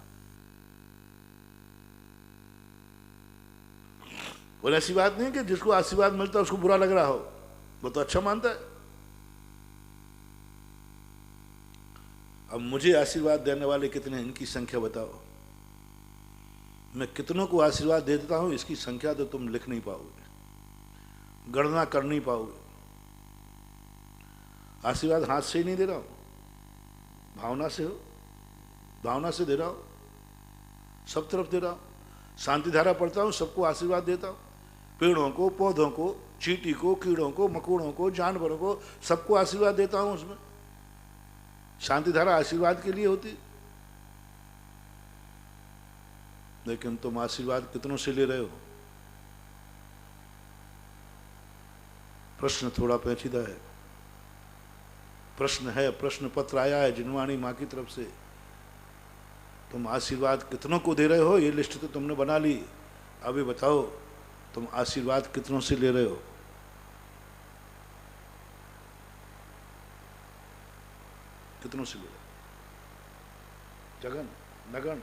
वो ऐसी बात नहीं कि जिसको आशीर्वाद मिलता है उसको बुरा लग रहा हो, वो तो अच्छा मानता है। अब मुझे आशीर्वाद देने वाले कितने हैं, इनकी संख्या बताओ। मैं कितनों को आशीर्वाद दे देता हूं, इसकी संख्या तो तुम लिख नहीं पाओगे, गणना कर नहीं पाओगे। आशीर्वाद हाथ से ही नहीं दे रहा हूं, भावना से हो, भावना से दे रहा हूं, सब तरफ दे रहा हूं। शांति धारा पढ़ता हूं, सबको आशीर्वाद देता हूं, पेड़ों को, पौधों को, चींटी को, कीड़ों को, मकोड़ों को, जानवरों को, सबको आशीर्वाद देता हूं। उसमें शांति धारा आशीर्वाद के लिए होती, लेकिन तुम आशीर्वाद कितनों से ले रहे हो? प्रश्न थोड़ा पेचीदा है, प्रश्न है, प्रश्न पत्र आया है जिनवाणी माँ की तरफ से। तुम आशीर्वाद कितनों को दे रहे हो, ये लिस्ट तो तुमने बना ली, अभी बताओ तुम आशीर्वाद कितनों से ले रहे हो? कितनों से ले रहे हो? जगन, नगन,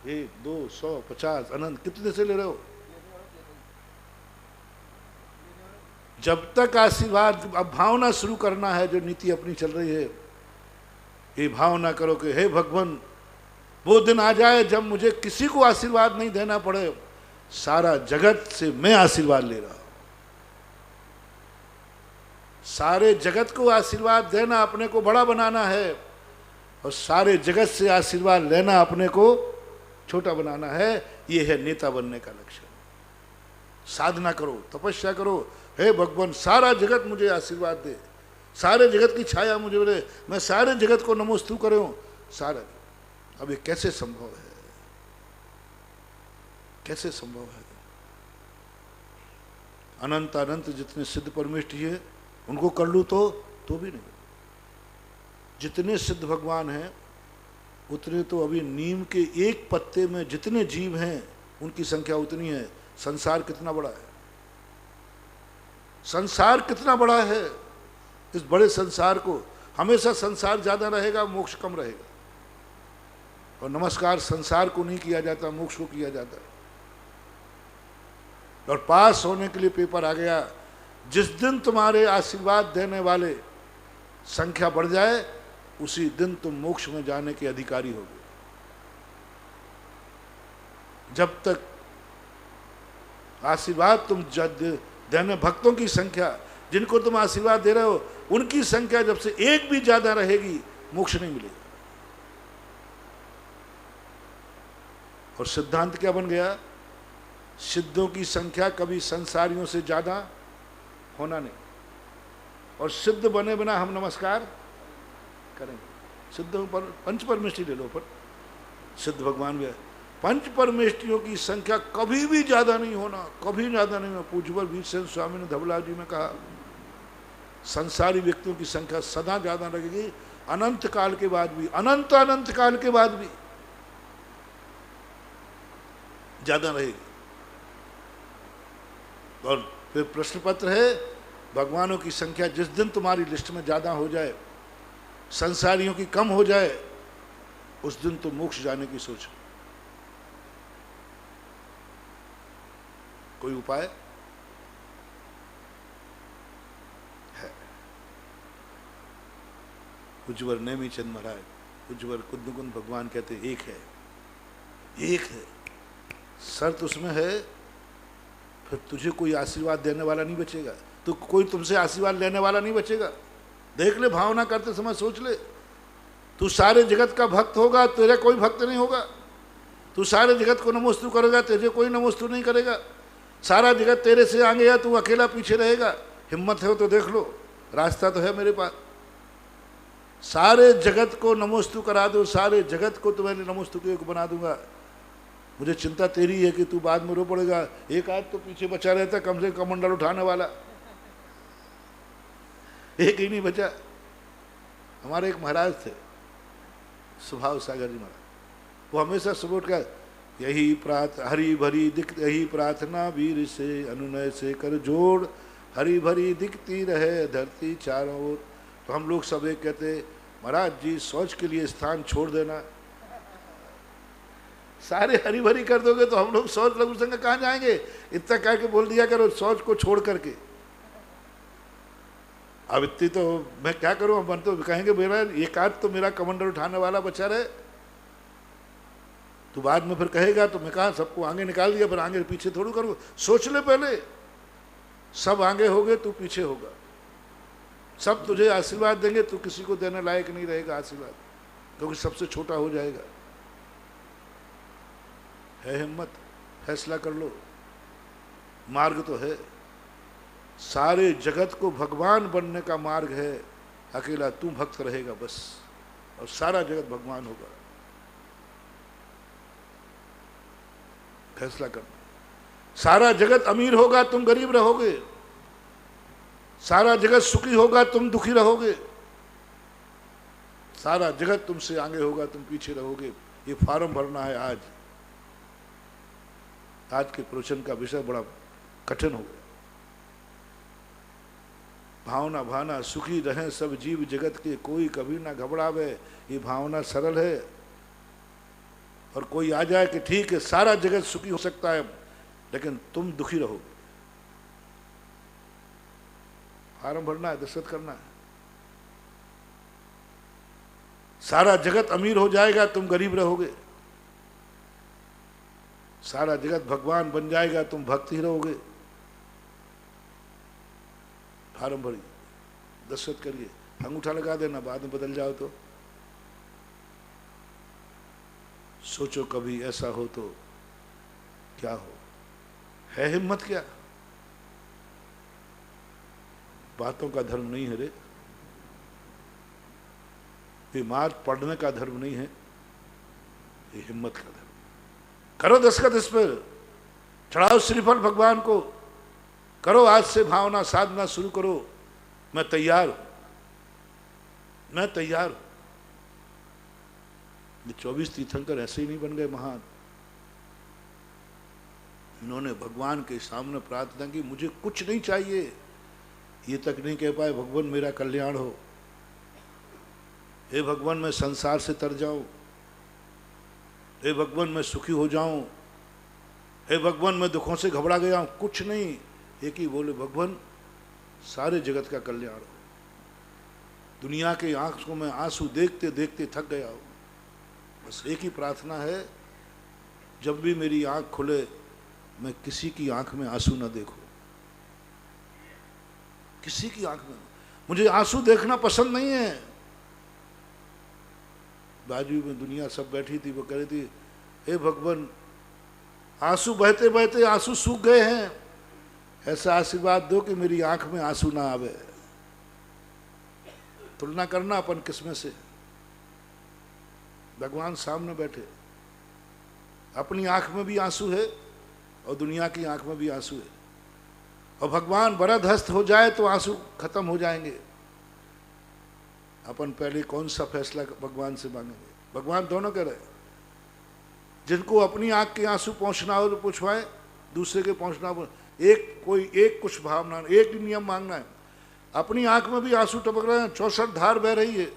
1, 2, 100, 50, अनंत, कितने से ले रहे हो? जब तक आशीर्वाद, अब भावना शुरू करना है, जो नीति अपनी चल रही है, ये भावना करो कि हे भगवान, वो दिन आ जाए जब मुझे किसी को आशीर्वाद नहीं देना पड़े, सारा जगत से मैं आशीर्वाद ले रहा हूं। सारे जगत को आशीर्वाद देना अपने को बड़ा बनाना है, और सारे जगत से आशीर्वाद लेना अपने को छोटा बनाना है। ये है नेता बनने का लक्ष्य। साधना करो, तपस्या करो, हे भगवान सारा जगत मुझे आशीर्वाद दे, सारे जगत की छाया मुझे मिले, मैं सारे जगत को नमोस्तु करूं, सारा। अब ये कैसे संभव है? कैसे संभव है? अनंत अनंत जितने सिद्ध परमेष्ठी है उनको कर लूं तो भी नहीं। जितने सिद्ध भगवान हैं उतने तो अभी नीम के एक पत्ते में जितने जीव हैं उनकी संख्या उतनी है। संसार कितना बड़ा है, संसार कितना बड़ा है। इस बड़े संसार को, हमेशा संसार ज्यादा रहेगा, मोक्ष कम रहेगा। और नमस्कार संसार को नहीं किया जाता, मोक्ष को किया जाता है। और पास होने के लिए पेपर आ गया, जिस दिन तुम्हारे आशीर्वाद देने वाले संख्या बढ़ जाए उसी दिन तुम मोक्ष में जाने के अधिकारी होगे। जब तक आशीर्वाद तुम देने, भक्तों की संख्या, जिनको तुम आशीर्वाद दे रहे हो, उनकी संख्या जब से एक भी ज्यादा रहेगी, मोक्ष नहीं मिलेगा। और सिद्धांत क्या बन गया? सिद्धों की संख्या कभी संसारियों से ज्यादा होना नहीं। और सिद्ध बने बिना हम नमस्कार करेंगे। सिद्धों पर पंच परमेष्ठी ले लो, पर सिद्ध भगवान भी है। पंच परमेष्ठियों की संख्या कभी भी ज्यादा नहीं होना, कभी ज्यादा नहीं होना। पूज्यवर वीरसेन स्वामी ने धवला जी में कहा, संसारी व्यक्तियों की संख्या सदा ज्यादा लगेगी, अनंत काल के बाद भी, अनंत अनंत काल के बाद भी ज्यादा रहेगी। और फिर प्रश्न पत्र है, भगवानों की संख्या जिस दिन तुम्हारी लिस्ट में ज्यादा हो जाए, संसारियों की कम हो जाए, उस दिन तुम मोक्ष जाने की सोचो। कोई उपाय है? पूज्यवर नेमीचंद महाराज, पूज्यवर कुंदकुंद भगवान कहते एक है, एक है। शर्त उसमें है, फिर तुझे कोई आशीर्वाद देने वाला नहीं बचेगा, तो कोई तुमसे आशीर्वाद लेने वाला नहीं बचेगा। देख ले, भावना करते समय सोच ले, तू सारे जगत का भक्त होगा, तेरा कोई भक्त नहीं होगा। तू सारे जगत को नमोस्तु करेगा, तुझे कोई नमोस्तु नहीं करेगा। सारा जगत तेरे से आगे या तू अकेला पीछे रहेगा। हिम्मत है तो देख लो, रास्ता तो है मेरे पास। सारे जगत को नमोस्तु करा दो, सारे जगत को तुम्हें नमोस्तु के बना दूंगा। मुझे चिंता तेरी है कि तू बाद में रो पड़ेगा। एक आध तो पीछे बचा रहता, कम से कम कमंडल उठाने वाला, एक ही नहीं बचा। हमारे एक महाराज थे, स्वभाव सागर जी महाराज, वो हमेशा सुबह उठकर यही हरी भरी दिख, यही प्रार्थना वीर से अनुनय से कर जोड़, हरी भरी दिखती रहे धरती चारों ओर। तो हम लोग सब एक कहते, महाराज जी शौच के लिए स्थान छोड़ देना। सारे हरी भरी कर दोगे तो हम लोग शौच लघु संघ कहाँ जाएंगे? इतना कह के बोल दिया करो, शौच को छोड़ करके। अब इतनी तो मैं क्या करूं, मन तो कहेंगे मेरा एक आध तो मेरा कमंडल उठाने वाला बचा रहे। तो बाद में फिर कहेगा तो मैं कहा सबको आगे निकाल दिया, फिर आगे पीछे थोड़ी करूँ। सोच ले पहले, सब आगे हो गए तू पीछे होगा, सब तुझे आशीर्वाद देंगे, तू किसी को देने लायक नहीं रहेगा आशीर्वाद, क्योंकि सबसे छोटा हो जाएगा। है हिम्मत, फैसला कर लो, मार्ग तो है। सारे जगत को भगवान बनने का मार्ग है, अकेला तू भक्त रहेगा बस, और सारा जगत भगवान होगा। फैसला करना। सारा जगत अमीर होगा, तुम गरीब रहोगे। सारा जगत सुखी होगा, तुम दुखी रहोगे। सारा जगत तुमसे आगे होगा, तुम पीछे रहोगे। ये फॉर्म भरना है आज। आज के प्रवचन का विषय बड़ा कठिन हो गया। भावना भावना सुखी रहे सब जीव जगत के, कोई कभी ना घबरावे। ये भावना सरल है। और कोई आ जाए कि ठीक है सारा जगत सुखी हो सकता है, लेकिन तुम दुखी रहोगे। फार्म भरना है, दस्तखत करना है। सारा जगत अमीर हो जाएगा, तुम गरीब रहोगे। सारा जगत भगवान बन जाएगा, तुम भक्त ही रहोगे। फार्म भरिए, दस्तखत करिए, अंगूठा लगा देना, बाद में बदल जाओ तो। सोचो कभी ऐसा हो तो क्या हो। है हिम्मत क्या? बातों का धर्म नहीं है रे, बीमार पड़ने का धर्म नहीं है, ये हिम्मत का धर्म। करो दस्तखत इस पर, चढ़ाओ श्रीफल भगवान को, करो आज से भावना साधना शुरू करो। मैं तैयार हूं, मैं तैयार हूं। ये 24 तीर्थंकर ऐसे ही नहीं बन गए महान। इन्होंने भगवान के सामने प्रार्थना की, मुझे कुछ नहीं चाहिए। ये तक नहीं कह पाए भगवान मेरा कल्याण हो, हे भगवान मैं संसार से तर जाऊं, हे भगवान मैं सुखी हो जाऊं, हे भगवान मैं दुखों से घबरा गया हूं। कुछ नहीं, एक ही बोले भगवान सारे जगत का कल्याण हो। दुनिया के आंखों में आंसू देखते देखते थक गया हूं। बस एक ही प्रार्थना है, जब भी मेरी आंख खुले मैं किसी की आंख में आंसू ना देखूं, किसी की आंख में। मुझे आंसू देखना पसंद नहीं है। बाजू में दुनिया सब बैठी थी, वो कह रही थी हे भगवान आंसू बहते बहते आंसू सूख गए हैं, ऐसा आशीर्वाद दो कि मेरी आंख में आंसू ना आवे। तुलना करना अपन किसमें से? भगवान सामने बैठे, अपनी आंख में भी आंसू है और दुनिया की आंख में भी आंसू है। और भगवान वरदहस्त हो जाए तो आंसू खत्म हो जाएंगे। अपन पहले कौन सा फैसला भगवान से मांगेंगे? भगवान दोनों कह रहे, जिनको अपनी आंख के आंसू पहुंचना हो तो पूछवाए, दूसरे के पहुंचना हो एक कुछ भावना, एक नियम मांगना है। अपनी आंख में भी आंसू टपक रहे हैं, 64 धार बह रही है,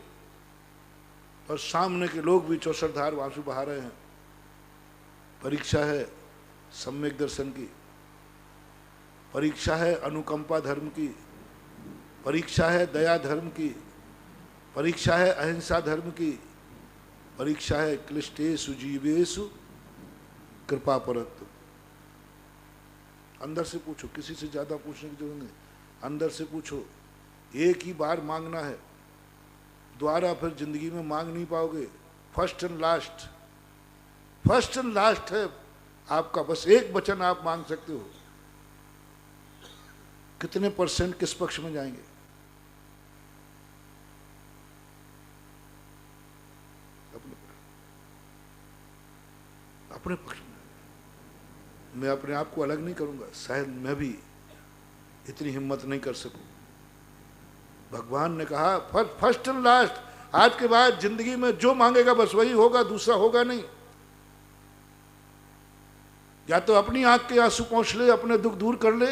और सामने के लोग भी 64 धार आंसू बहा रहे हैं। परीक्षा है सम्यक दर्शन की, परीक्षा है अनुकंपा धर्म की, परीक्षा है दया धर्म की, परीक्षा है अहिंसा धर्म की, परीक्षा है क्लिष्टेषु जीवेषु कृपा परत्व। अंदर से पूछो, किसी से ज्यादा पूछने की जरूरत नहीं, अंदर से पूछो। एक ही बार मांगना है, दोबारा फिर जिंदगी में मांग नहीं पाओगे। First and last, first and last है आपका। बस एक वचन आप मांग सकते हो। कितने % किस पक्ष में जाएंगे? अपने पक्ष में। मैं अपने आप को अलग नहीं करूंगा, शायद मैं भी इतनी हिम्मत नहीं कर सकूं। भगवान ने कहा फर्स्ट एंड लास्ट, आज के बाद जिंदगी में जो मांगेगा बस वही होगा, दूसरा होगा नहीं। या तो अपनी आंख के आंसू पहुंच ले, अपने दुख दूर कर ले,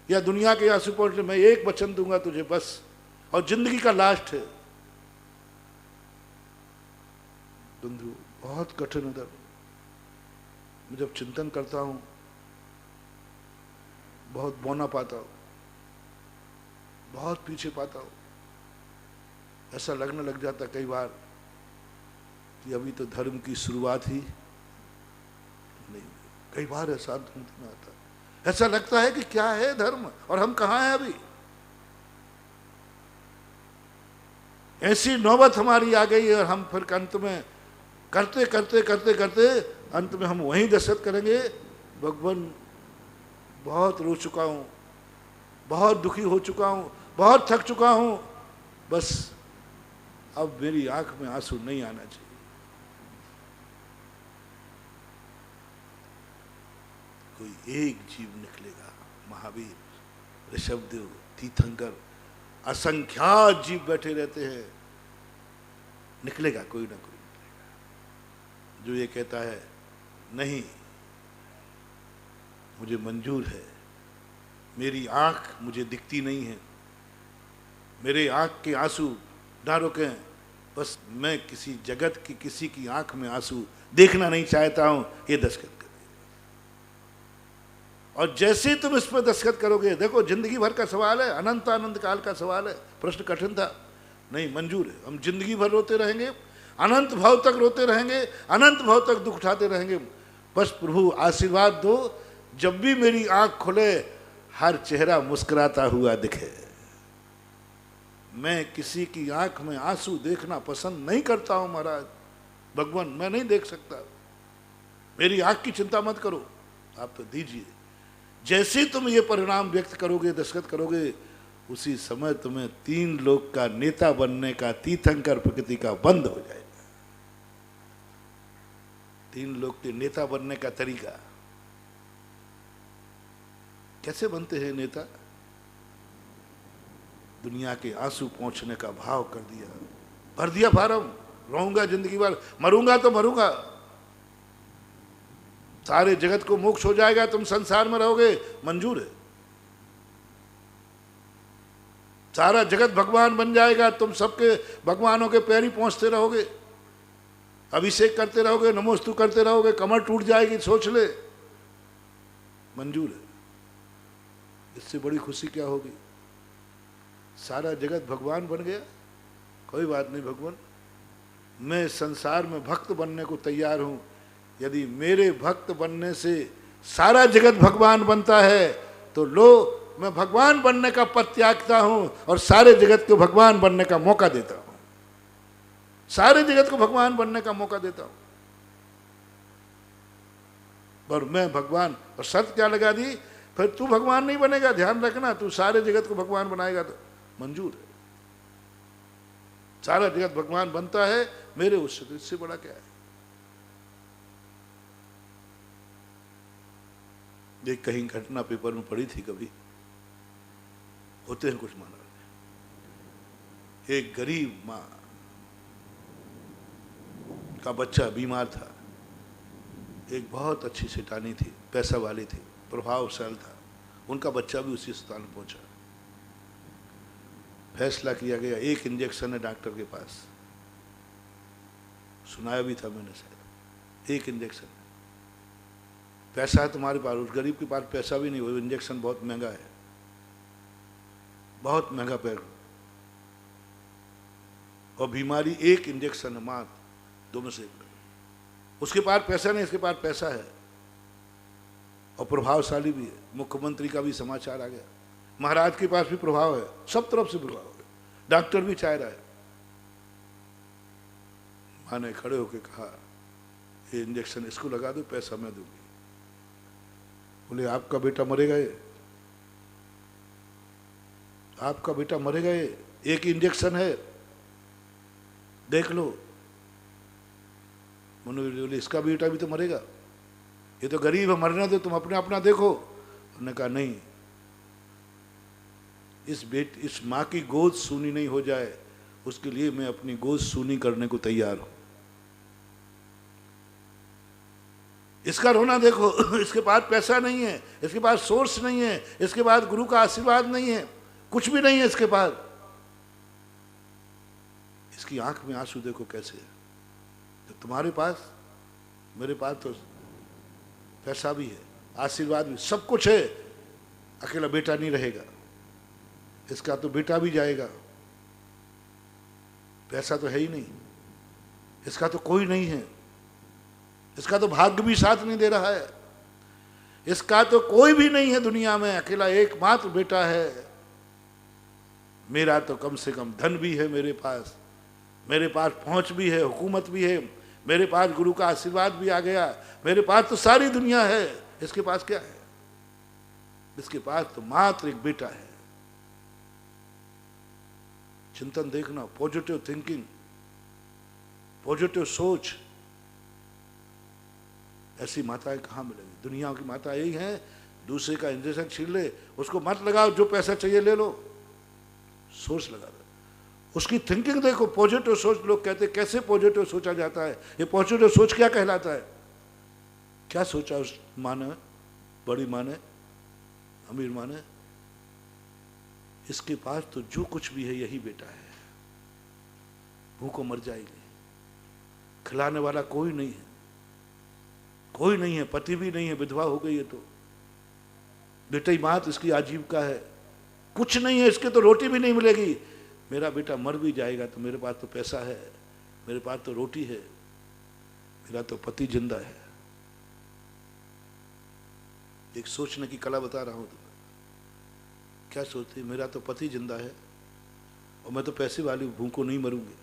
या दुनिया के आंसू पहुंच ले। मैं एक वचन दूंगा तुझे बस, और जिंदगी का लास्ट है। बंधु बहुत कठिन है। मैं जब चिंतन करता हूं बहुत बौना पाता हूं, बहुत पीछे पाता हूं। ऐसा लगने लग जाता कई बार कि अभी तो धर्म की शुरुआत ही नहीं। कई बार ऐसा में आता, ऐसा लगता है कि क्या है धर्म और हम कहाँ हैं अभी। ऐसी नौबत हमारी आ गई है, और हम फिर अंत में करते करते करते करते अंत में हम वहीं दस्तखत करेंगे, भगवान बहुत रो चुका हूं, बहुत दुखी हो चुका हूं, बहुत थक चुका हूं, बस अब मेरी आंख में आंसू नहीं आना चाहिए। कोई एक जीव निकलेगा, महावीर, ऋषभदेव, तीर्थंकर, असंख्यात जीव बैठे रहते हैं, निकलेगा कोई ना कोई निकलेगा जो ये कहता है नहीं मुझे मंजूर है, मेरी आंख मुझे दिखती नहीं है, मेरे आंख के आंसू ना रुकें, बस मैं किसी जगत की किसी की आंख में आंसू देखना नहीं चाहता हूं, ये दस्तखत कर। और जैसे ही तुम इस पर दस्तखत करोगे, देखो जिंदगी भर का सवाल है, अनंत अनंत काल का सवाल है, प्रश्न कठिन था, नहीं मंजूर है, हम जिंदगी भर रोते रहेंगे, अनंत भाव तक रोते रहेंगे, अनंत भाव तक दुख उठाते रहेंगे। बस प्रभु आशीर्वाद दो, जब भी मेरी आंख खुले हर चेहरा मुस्कुराता हुआ दिखे। मैं किसी की आंख में आंसू देखना पसंद नहीं करता हूं महाराज, भगवान मैं नहीं देख सकता, मेरी आंख की चिंता मत करो, आप तो दीजिए। जैसे ही तुम ये परिणाम व्यक्त करोगे, दस्तखत करोगे, उसी समय तुम्हें 3 लोक का नेता बनने का, तीर्थंकर प्रकृति का बंद हो जाएगा। 3 लोक के नेता बनने का तरीका कैसे बनते हैं नेता? दुनिया के आंसू पहुंचने का भाव कर दिया, भर दिया फार्म, रहूंगा जिंदगी भर, मरूंगा तो मरूंगा, सारे जगत को मोक्ष हो जाएगा, तुम संसार में रहोगे, मंजूर है। सारा जगत भगवान बन जाएगा, तुम सबके भगवानों के पैर ही पहुंचते रहोगे, अभिषेक करते रहोगे, नमोस्तु करते रहोगे, कमर टूट जाएगी, सोच ले, मंजूर है। इससे बड़ी खुशी क्या होगी? सारा जगत भगवान बन गया, कोई बात नहीं भगवान, मैं संसार में भक्त बनने को तैयार हूं। यदि मेरे भक्त बनने से सारा जगत भगवान बनता है तो लो, मैं भगवान बनने का पद त्यागता हूं और सारे जगत को भगवान बनने का मौका देता हूं, सारे जगत को भगवान बनने का मौका देता हूं। और मैं भगवान, और शर्त क्या लगा दी, फिर तू भगवान नहीं बनेगा, ध्यान रखना, तू सारे जगत को भगवान बनाएगा तो मंजूर है। सारा जगत भगवान बनता है मेरे उससे, तो इससे बड़ा क्या है? एक कहीं घटना पेपर में पढ़ी थी, कभी होते हैं कुछ महाराज, एक गरीब मां का बच्चा बीमार था, एक बहुत अच्छी सेठानी थी, पैसा वाली थी, प्रभावशाली था, उनका बच्चा भी उसी अस्पताल में पहुंचा। फैसला किया गया, एक इंजेक्शन है डॉक्टर के पास, सुनाया भी था मैंने शायद, एक इंजेक्शन, पैसा है तुम्हारे पास, उस गरीब के पास पैसा भी नहीं, वो इंजेक्शन बहुत महंगा है, बहुत महंगा पैर, और बीमारी एक इंजेक्शन है मात्र, 2 में से 1। उसके पास पैसा नहीं, इसके पास पैसा है और प्रभावशाली भी है, मुख्यमंत्री का भी समाचार आ गया, महाराज के पास भी प्रभाव है, सब तरफ से प्रभाव है, डॉक्टर भी चाह रहा है। मां ने खड़े होकर कहा, ये इंजेक्शन इसको लगा दो, पैसा मैं दूंगी। बोले आपका बेटा मरेगा, ये आपका बेटा मरेगा, ये एक इंजेक्शन है, देख लो। बोले इसका बेटा भी तो मरेगा, ये तो गरीब है, मरने दो, तुम अपने अपना देखो। उन्होंने कहा नहीं, इस माँ की गोद सूनी नहीं हो जाए, उसके लिए मैं अपनी गोद सूनी करने को तैयार हूं। इसका रोना देखो, इसके पास पैसा नहीं है, इसके पास सोर्स नहीं है, इसके पास गुरु का आशीर्वाद नहीं है, कुछ भी नहीं है इसके पास। इसकी आंख में आंसू देखो कैसे है। तो तुम्हारे पास, मेरे पास तो पैसा भी है, आशीर्वाद भी, सब कुछ है, अकेला बेटा नहीं रहेगा, इसका तो बेटा भी जाएगा, पैसा तो है ही नहीं, इसका तो कोई नहीं है, इसका तो भाग्य भी साथ नहीं दे रहा है, इसका तो कोई भी नहीं है दुनिया में, अकेला एकमात्र बेटा है। मेरा तो कम से कम धन भी है मेरे पास पहुंच भी है, हुकूमत भी है, मेरे पास गुरु का आशीर्वाद भी आ गया, मेरे पास तो सारी दुनिया है, इसके पास क्या है? इसके पास तो मात्र एक बेटा है। चिंतन देखना, पॉजिटिव थिंकिंग, पॉजिटिव सोच, ऐसी माताएं कहाँ मिलेंगी? दुनिया की माता यही है, दूसरे का इंजेक्शन छीन ले, उसको मत लगाओ, जो पैसा चाहिए ले लो, सोच लगा दो, उसकी थिंकिंग देखो, पॉजिटिव सोच। लोग कहते कैसे पॉजिटिव सोचा जाता है, ये पॉजिटिव सोच क्या कहलाता है? क्या सोचा उस माँ ने, बड़ी माँ ने, अमीर माँ ने? इसके पास तो जो कुछ भी है यही बेटा है, भूखों मर जाएगी, खिलाने वाला कोई नहीं है, कोई नहीं है, पति भी नहीं है, विधवा हो गई है, तो बेटा ही मात इसकी आजीविका है, कुछ नहीं है इसके तो रोटी भी नहीं मिलेगी। मेरा बेटा मर भी जाएगा तो मेरे पास तो पैसा है, मेरे पास तो रोटी है, मेरा तो पति जिंदा है। एक सोचने की कला बता रहा हूं तुम्हें। क्या सोचती, मेरा तो पति जिंदा है और मैं तो पैसे वाली भूख को नहीं मरूंगी,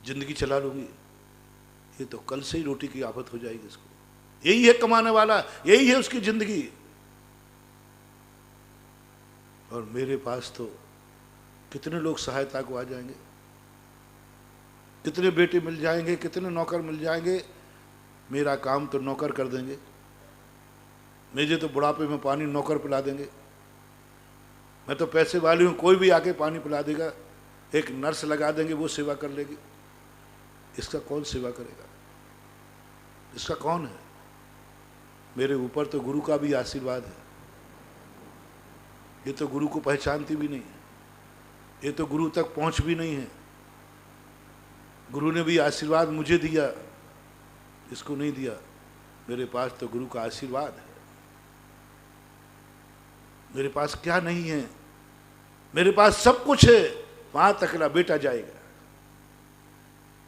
जिंदगी चला लूंगी। ये तो कल से ही रोटी की आफत हो जाएगी इसको। यही है कमाने वाला, यही है उसकी जिंदगी। और मेरे पास तो कितने लोग सहायता को आ जाएंगे, कितने बेटे मिल जाएंगे, कितने नौकर मिल जाएंगे। मेरा काम तो नौकर कर देंगे, मुझे तो बुढ़ापे में पानी नौकर पिला देंगे। मैं तो पैसे वाली हूं, कोई भी आके पानी पिला देगा, एक नर्स लगा देंगे वो सेवा कर लेगी। इसका कौन सेवा करेगा, इसका कौन है? मेरे ऊपर तो गुरु का भी आशीर्वाद है। ये तो गुरु को पहचानती भी नहीं है, ये तो गुरु तक पहुंच भी नहीं है। गुरु ने भी आशीर्वाद मुझे दिया, इसको नहीं दिया। मेरे पास तो गुरु का आशीर्वाद है। मेरे पास क्या नहीं है, मेरे पास सब कुछ है। वहां तकला बेटा जाएगा।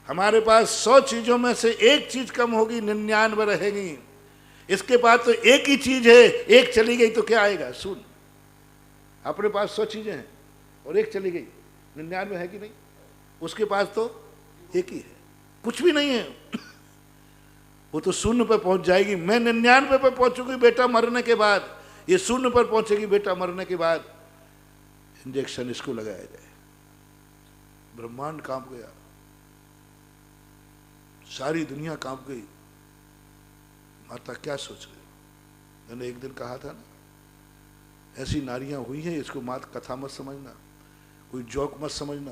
हमारे पास 100 चीजों में से एक चीज कम होगी, 99 रहेंगी। इसके पास तो एक ही चीज है, एक चली गई तो क्या आएगा? सुन, अपने पास 100 चीजें हैं और एक चली गई, 99 है कि नहीं? उसके पास तो एक ही है, कुछ भी नहीं है। वो तो शून्य पर पहुंच जाएगी। मैं 99 पर पहुंचूंगी बेटा मरने के बाद, ये शून्य पर पहुंचेगी बेटा मरने के बाद। इंजेक्शन इसको लगाया जाए, ब्रह्मांड कांप गया, सारी दुनिया कांप गई। माता क्या सोच गई? मैंने एक दिन कहा था ना, ऐसी नारियां हुई हैं, इसको मात कथा मत समझना, कोई जोक मत समझना।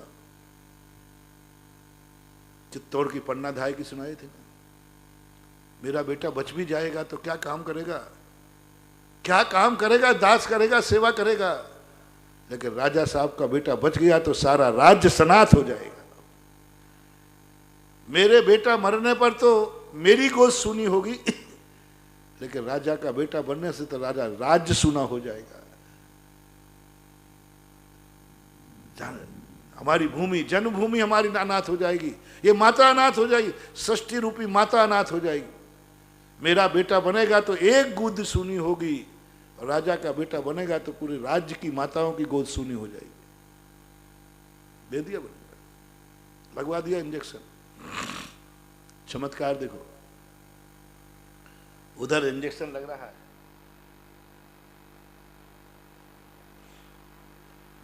चित्तौड़ की पन्ना धाय की सुनाई थी ना, मेरा बेटा बच भी जाएगा तो क्या काम करेगा, क्या काम करेगा? दास करेगा, सेवा करेगा। लेकिन राजा साहब का बेटा बच गया तो सारा राज्य सनाथ हो जाएगा। मेरे बेटा मरने पर तो मेरी गोद सुनी होगी, लेकिन राजा का बेटा बनने से तो राजा राज्य सुना हो जाएगा। हमारी भूमि, जन्मभूमि हमारी अनाथ हो जाएगी, ये माता अनाथ हो जाएगी, षष्ठी रूपी माता अनाथ हो जाएगी। मेरा बेटा बनेगा तो एक गोद सुनी होगी, और राजा का बेटा बनेगा तो पूरे राज्य की माताओं की गोद सुनी हो जाएगी। दे दिया, बनेगा, लगवा दिया इंजेक्शन। चमत्कार देखो, उधर इंजेक्शन लग रहा है,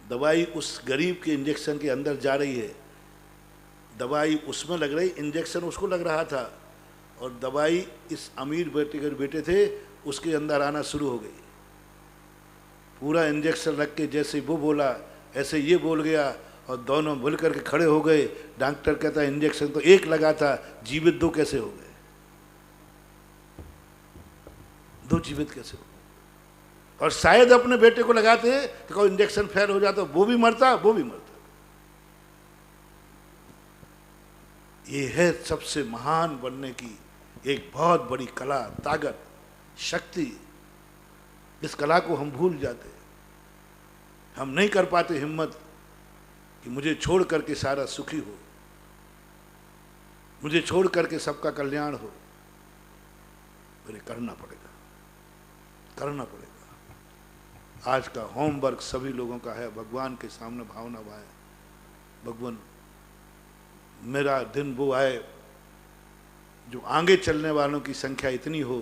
दवाई उस गरीब के इंजेक्शन के अंदर जा रही है, दवाई उसमें लग रही, इंजेक्शन उसको लग रहा था, और दवाई इस अमीर बेटे थे उसके अंदर आना शुरू हो गई। पूरा इंजेक्शन रख के जैसे वो बोला ऐसे ये बोल गया, और दोनों मिल करके खड़े हो गए। डॉक्टर कहता है इंजेक्शन तो एक लगा था, जीवित दो कैसे हो गए? दो जीवित कैसे हो गए? और शायद अपने बेटे को लगाते तो कोई इंजेक्शन फेल हो जाता, वो भी मरता, वो भी मरता। ये है सबसे महान बनने की एक बहुत बड़ी कला, ताकत, शक्ति। इस कला को हम भूल जाते, हम नहीं कर पाते हिम्मत कि मुझे छोड़ करके सारा सुखी हो, मुझे छोड़ करके सबका कल्याण हो। मुझे करना पड़ेगा, करना पड़ेगा। आज का होमवर्क सभी लोगों का है, भगवान के सामने भावना भाए, भगवान मेरा दिन वो आए जो आगे चलने वालों की संख्या इतनी हो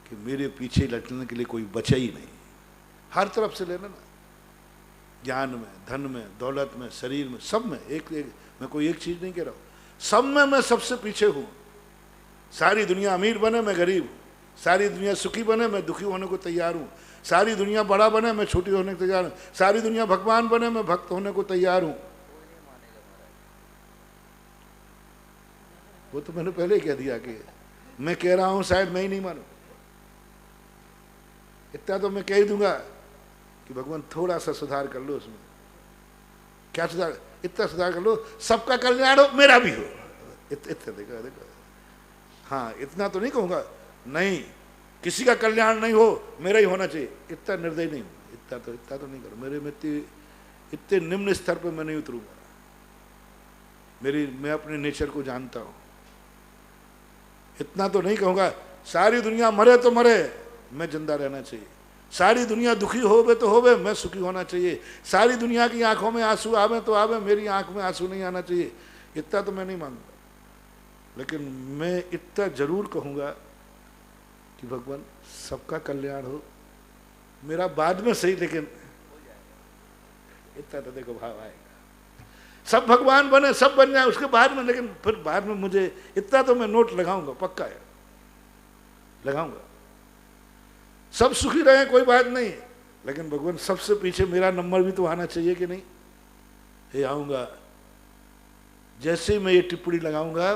कि मेरे पीछे लटने के लिए कोई बचे ही नहीं। हर तरफ से लेना ना, ज्ञान में, धन में, दौलत में, शरीर में, सब में। एक मैं कोई एक चीज नहीं कह रहा हूं, सब में मैं सबसे पीछे हूं। सारी दुनिया अमीर बने, मैं गरीब हूं। सारी दुनिया सुखी बने, मैं दुखी होने को तैयार हूं। सारी दुनिया बड़ा बने, मैं छोटी होने को तैयार हूं। सारी दुनिया भगवान बने, मैं भक्त होने को तैयार हूं। वो तो मैंने पहले ही कह दिया कि मैं कह रहा हूं, शायद मैं ही नहीं मानू। इतना तो मैं कह ही दूंगा कि भगवान थोड़ा सा सुधार कर लो उसमें। क्या सुधार? इतना सुधार कर लो सबका कल्याण हो, मेरा भी हो। इतना देखो, हाँ, इतना तो नहीं कहूंगा, नहीं, किसी का कल्याण नहीं हो, मेरा ही होना चाहिए, इतना निर्दयी नहीं हूं। इतना तो नहीं करो। मेरे में इतने निम्न स्तर पे मैं नहीं उतरूंगा। मैं अपने नेचर को जानता हूं। इतना तो नहीं कहूंगा सारी दुनिया मरे तो मरे, मैं जिंदा रहना चाहिए। सारी दुनिया दुखी होवे तो होवे, मैं सुखी होना चाहिए। सारी दुनिया की आंखों में आंसू आवे तो आवे, मेरी आंख में आंसू नहीं आना चाहिए। इतना तो मैं नहीं मांगूंगा, लेकिन मैं इतना जरूर कहूंगा कि भगवान सबका कल्याण हो, मेरा बाद में सही, लेकिन इतना तो देखो भाव आएगा। सब भगवान बने, सब बन जाए उसके बाद में, लेकिन फिर बाद में मुझे इतना तो मैं नोट लगाऊंगा, पक्का है लगाऊंगा। सब सुखी रहे कोई बात नहीं, लेकिन भगवान सबसे पीछे मेरा नंबर भी तो आना चाहिए कि नहीं। ये आऊंगा, जैसे ही मैं ये टिप्पणी लगाऊंगा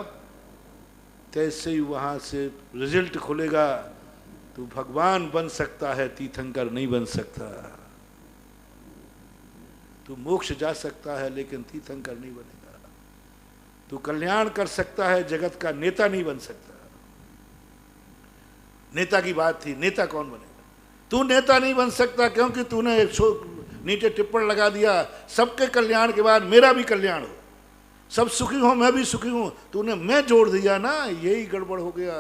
तैसे ही वहां से रिजल्ट खुलेगा। तू भगवान बन सकता है, तीर्थंकर नहीं बन सकता। तू मोक्ष जा सकता है, लेकिन तीर्थंकर नहीं बनेगा। तू कल्याण कर सकता है, जगत का नेता नहीं बन सकता। नेता की बात थी, नेता कौन बनेगा? तू नेता नहीं बन सकता, क्योंकि तूने नीचे टिप्पण लगा दिया सबके कल्याण के बाद मेरा भी कल्याण हो, सब सुखी हो मैं भी सुखी हूं। तूने मैं जोड़ दिया ना, यही गड़बड़ हो गया,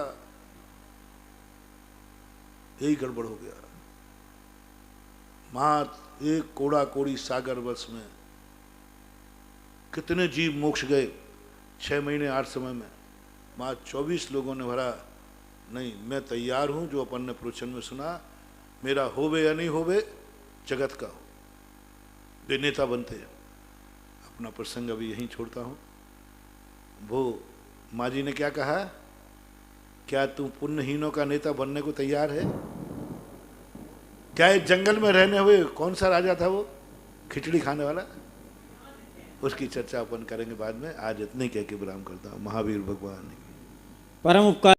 यही गड़बड़ हो गया। मात एक कोड़ा कोड़ी सागर बस में कितने जीव मोक्ष गए 6 महीने 8 समय में। मात 24 लोगों ने भरा। नहीं, मैं तैयार हूं, जो अपन ने प्रवचन में सुना, मेरा होवे या नहीं होवे, जगत का हो, वे नेता बनते हैं। अपना प्रसंग अभी यहीं छोड़ता हूं। वो माँ जी ने क्या कहा, क्या तू पुण्यहीनों का नेता बनने को तैयार है? क्या इस जंगल में रहने हुए कौन सा राजा था वो खिचड़ी खाने वाला? उसकी चर्चा अपन करेंगे बाद में। आज इतने कह के विराम करता हूं। महावीर भगवान परम उपकार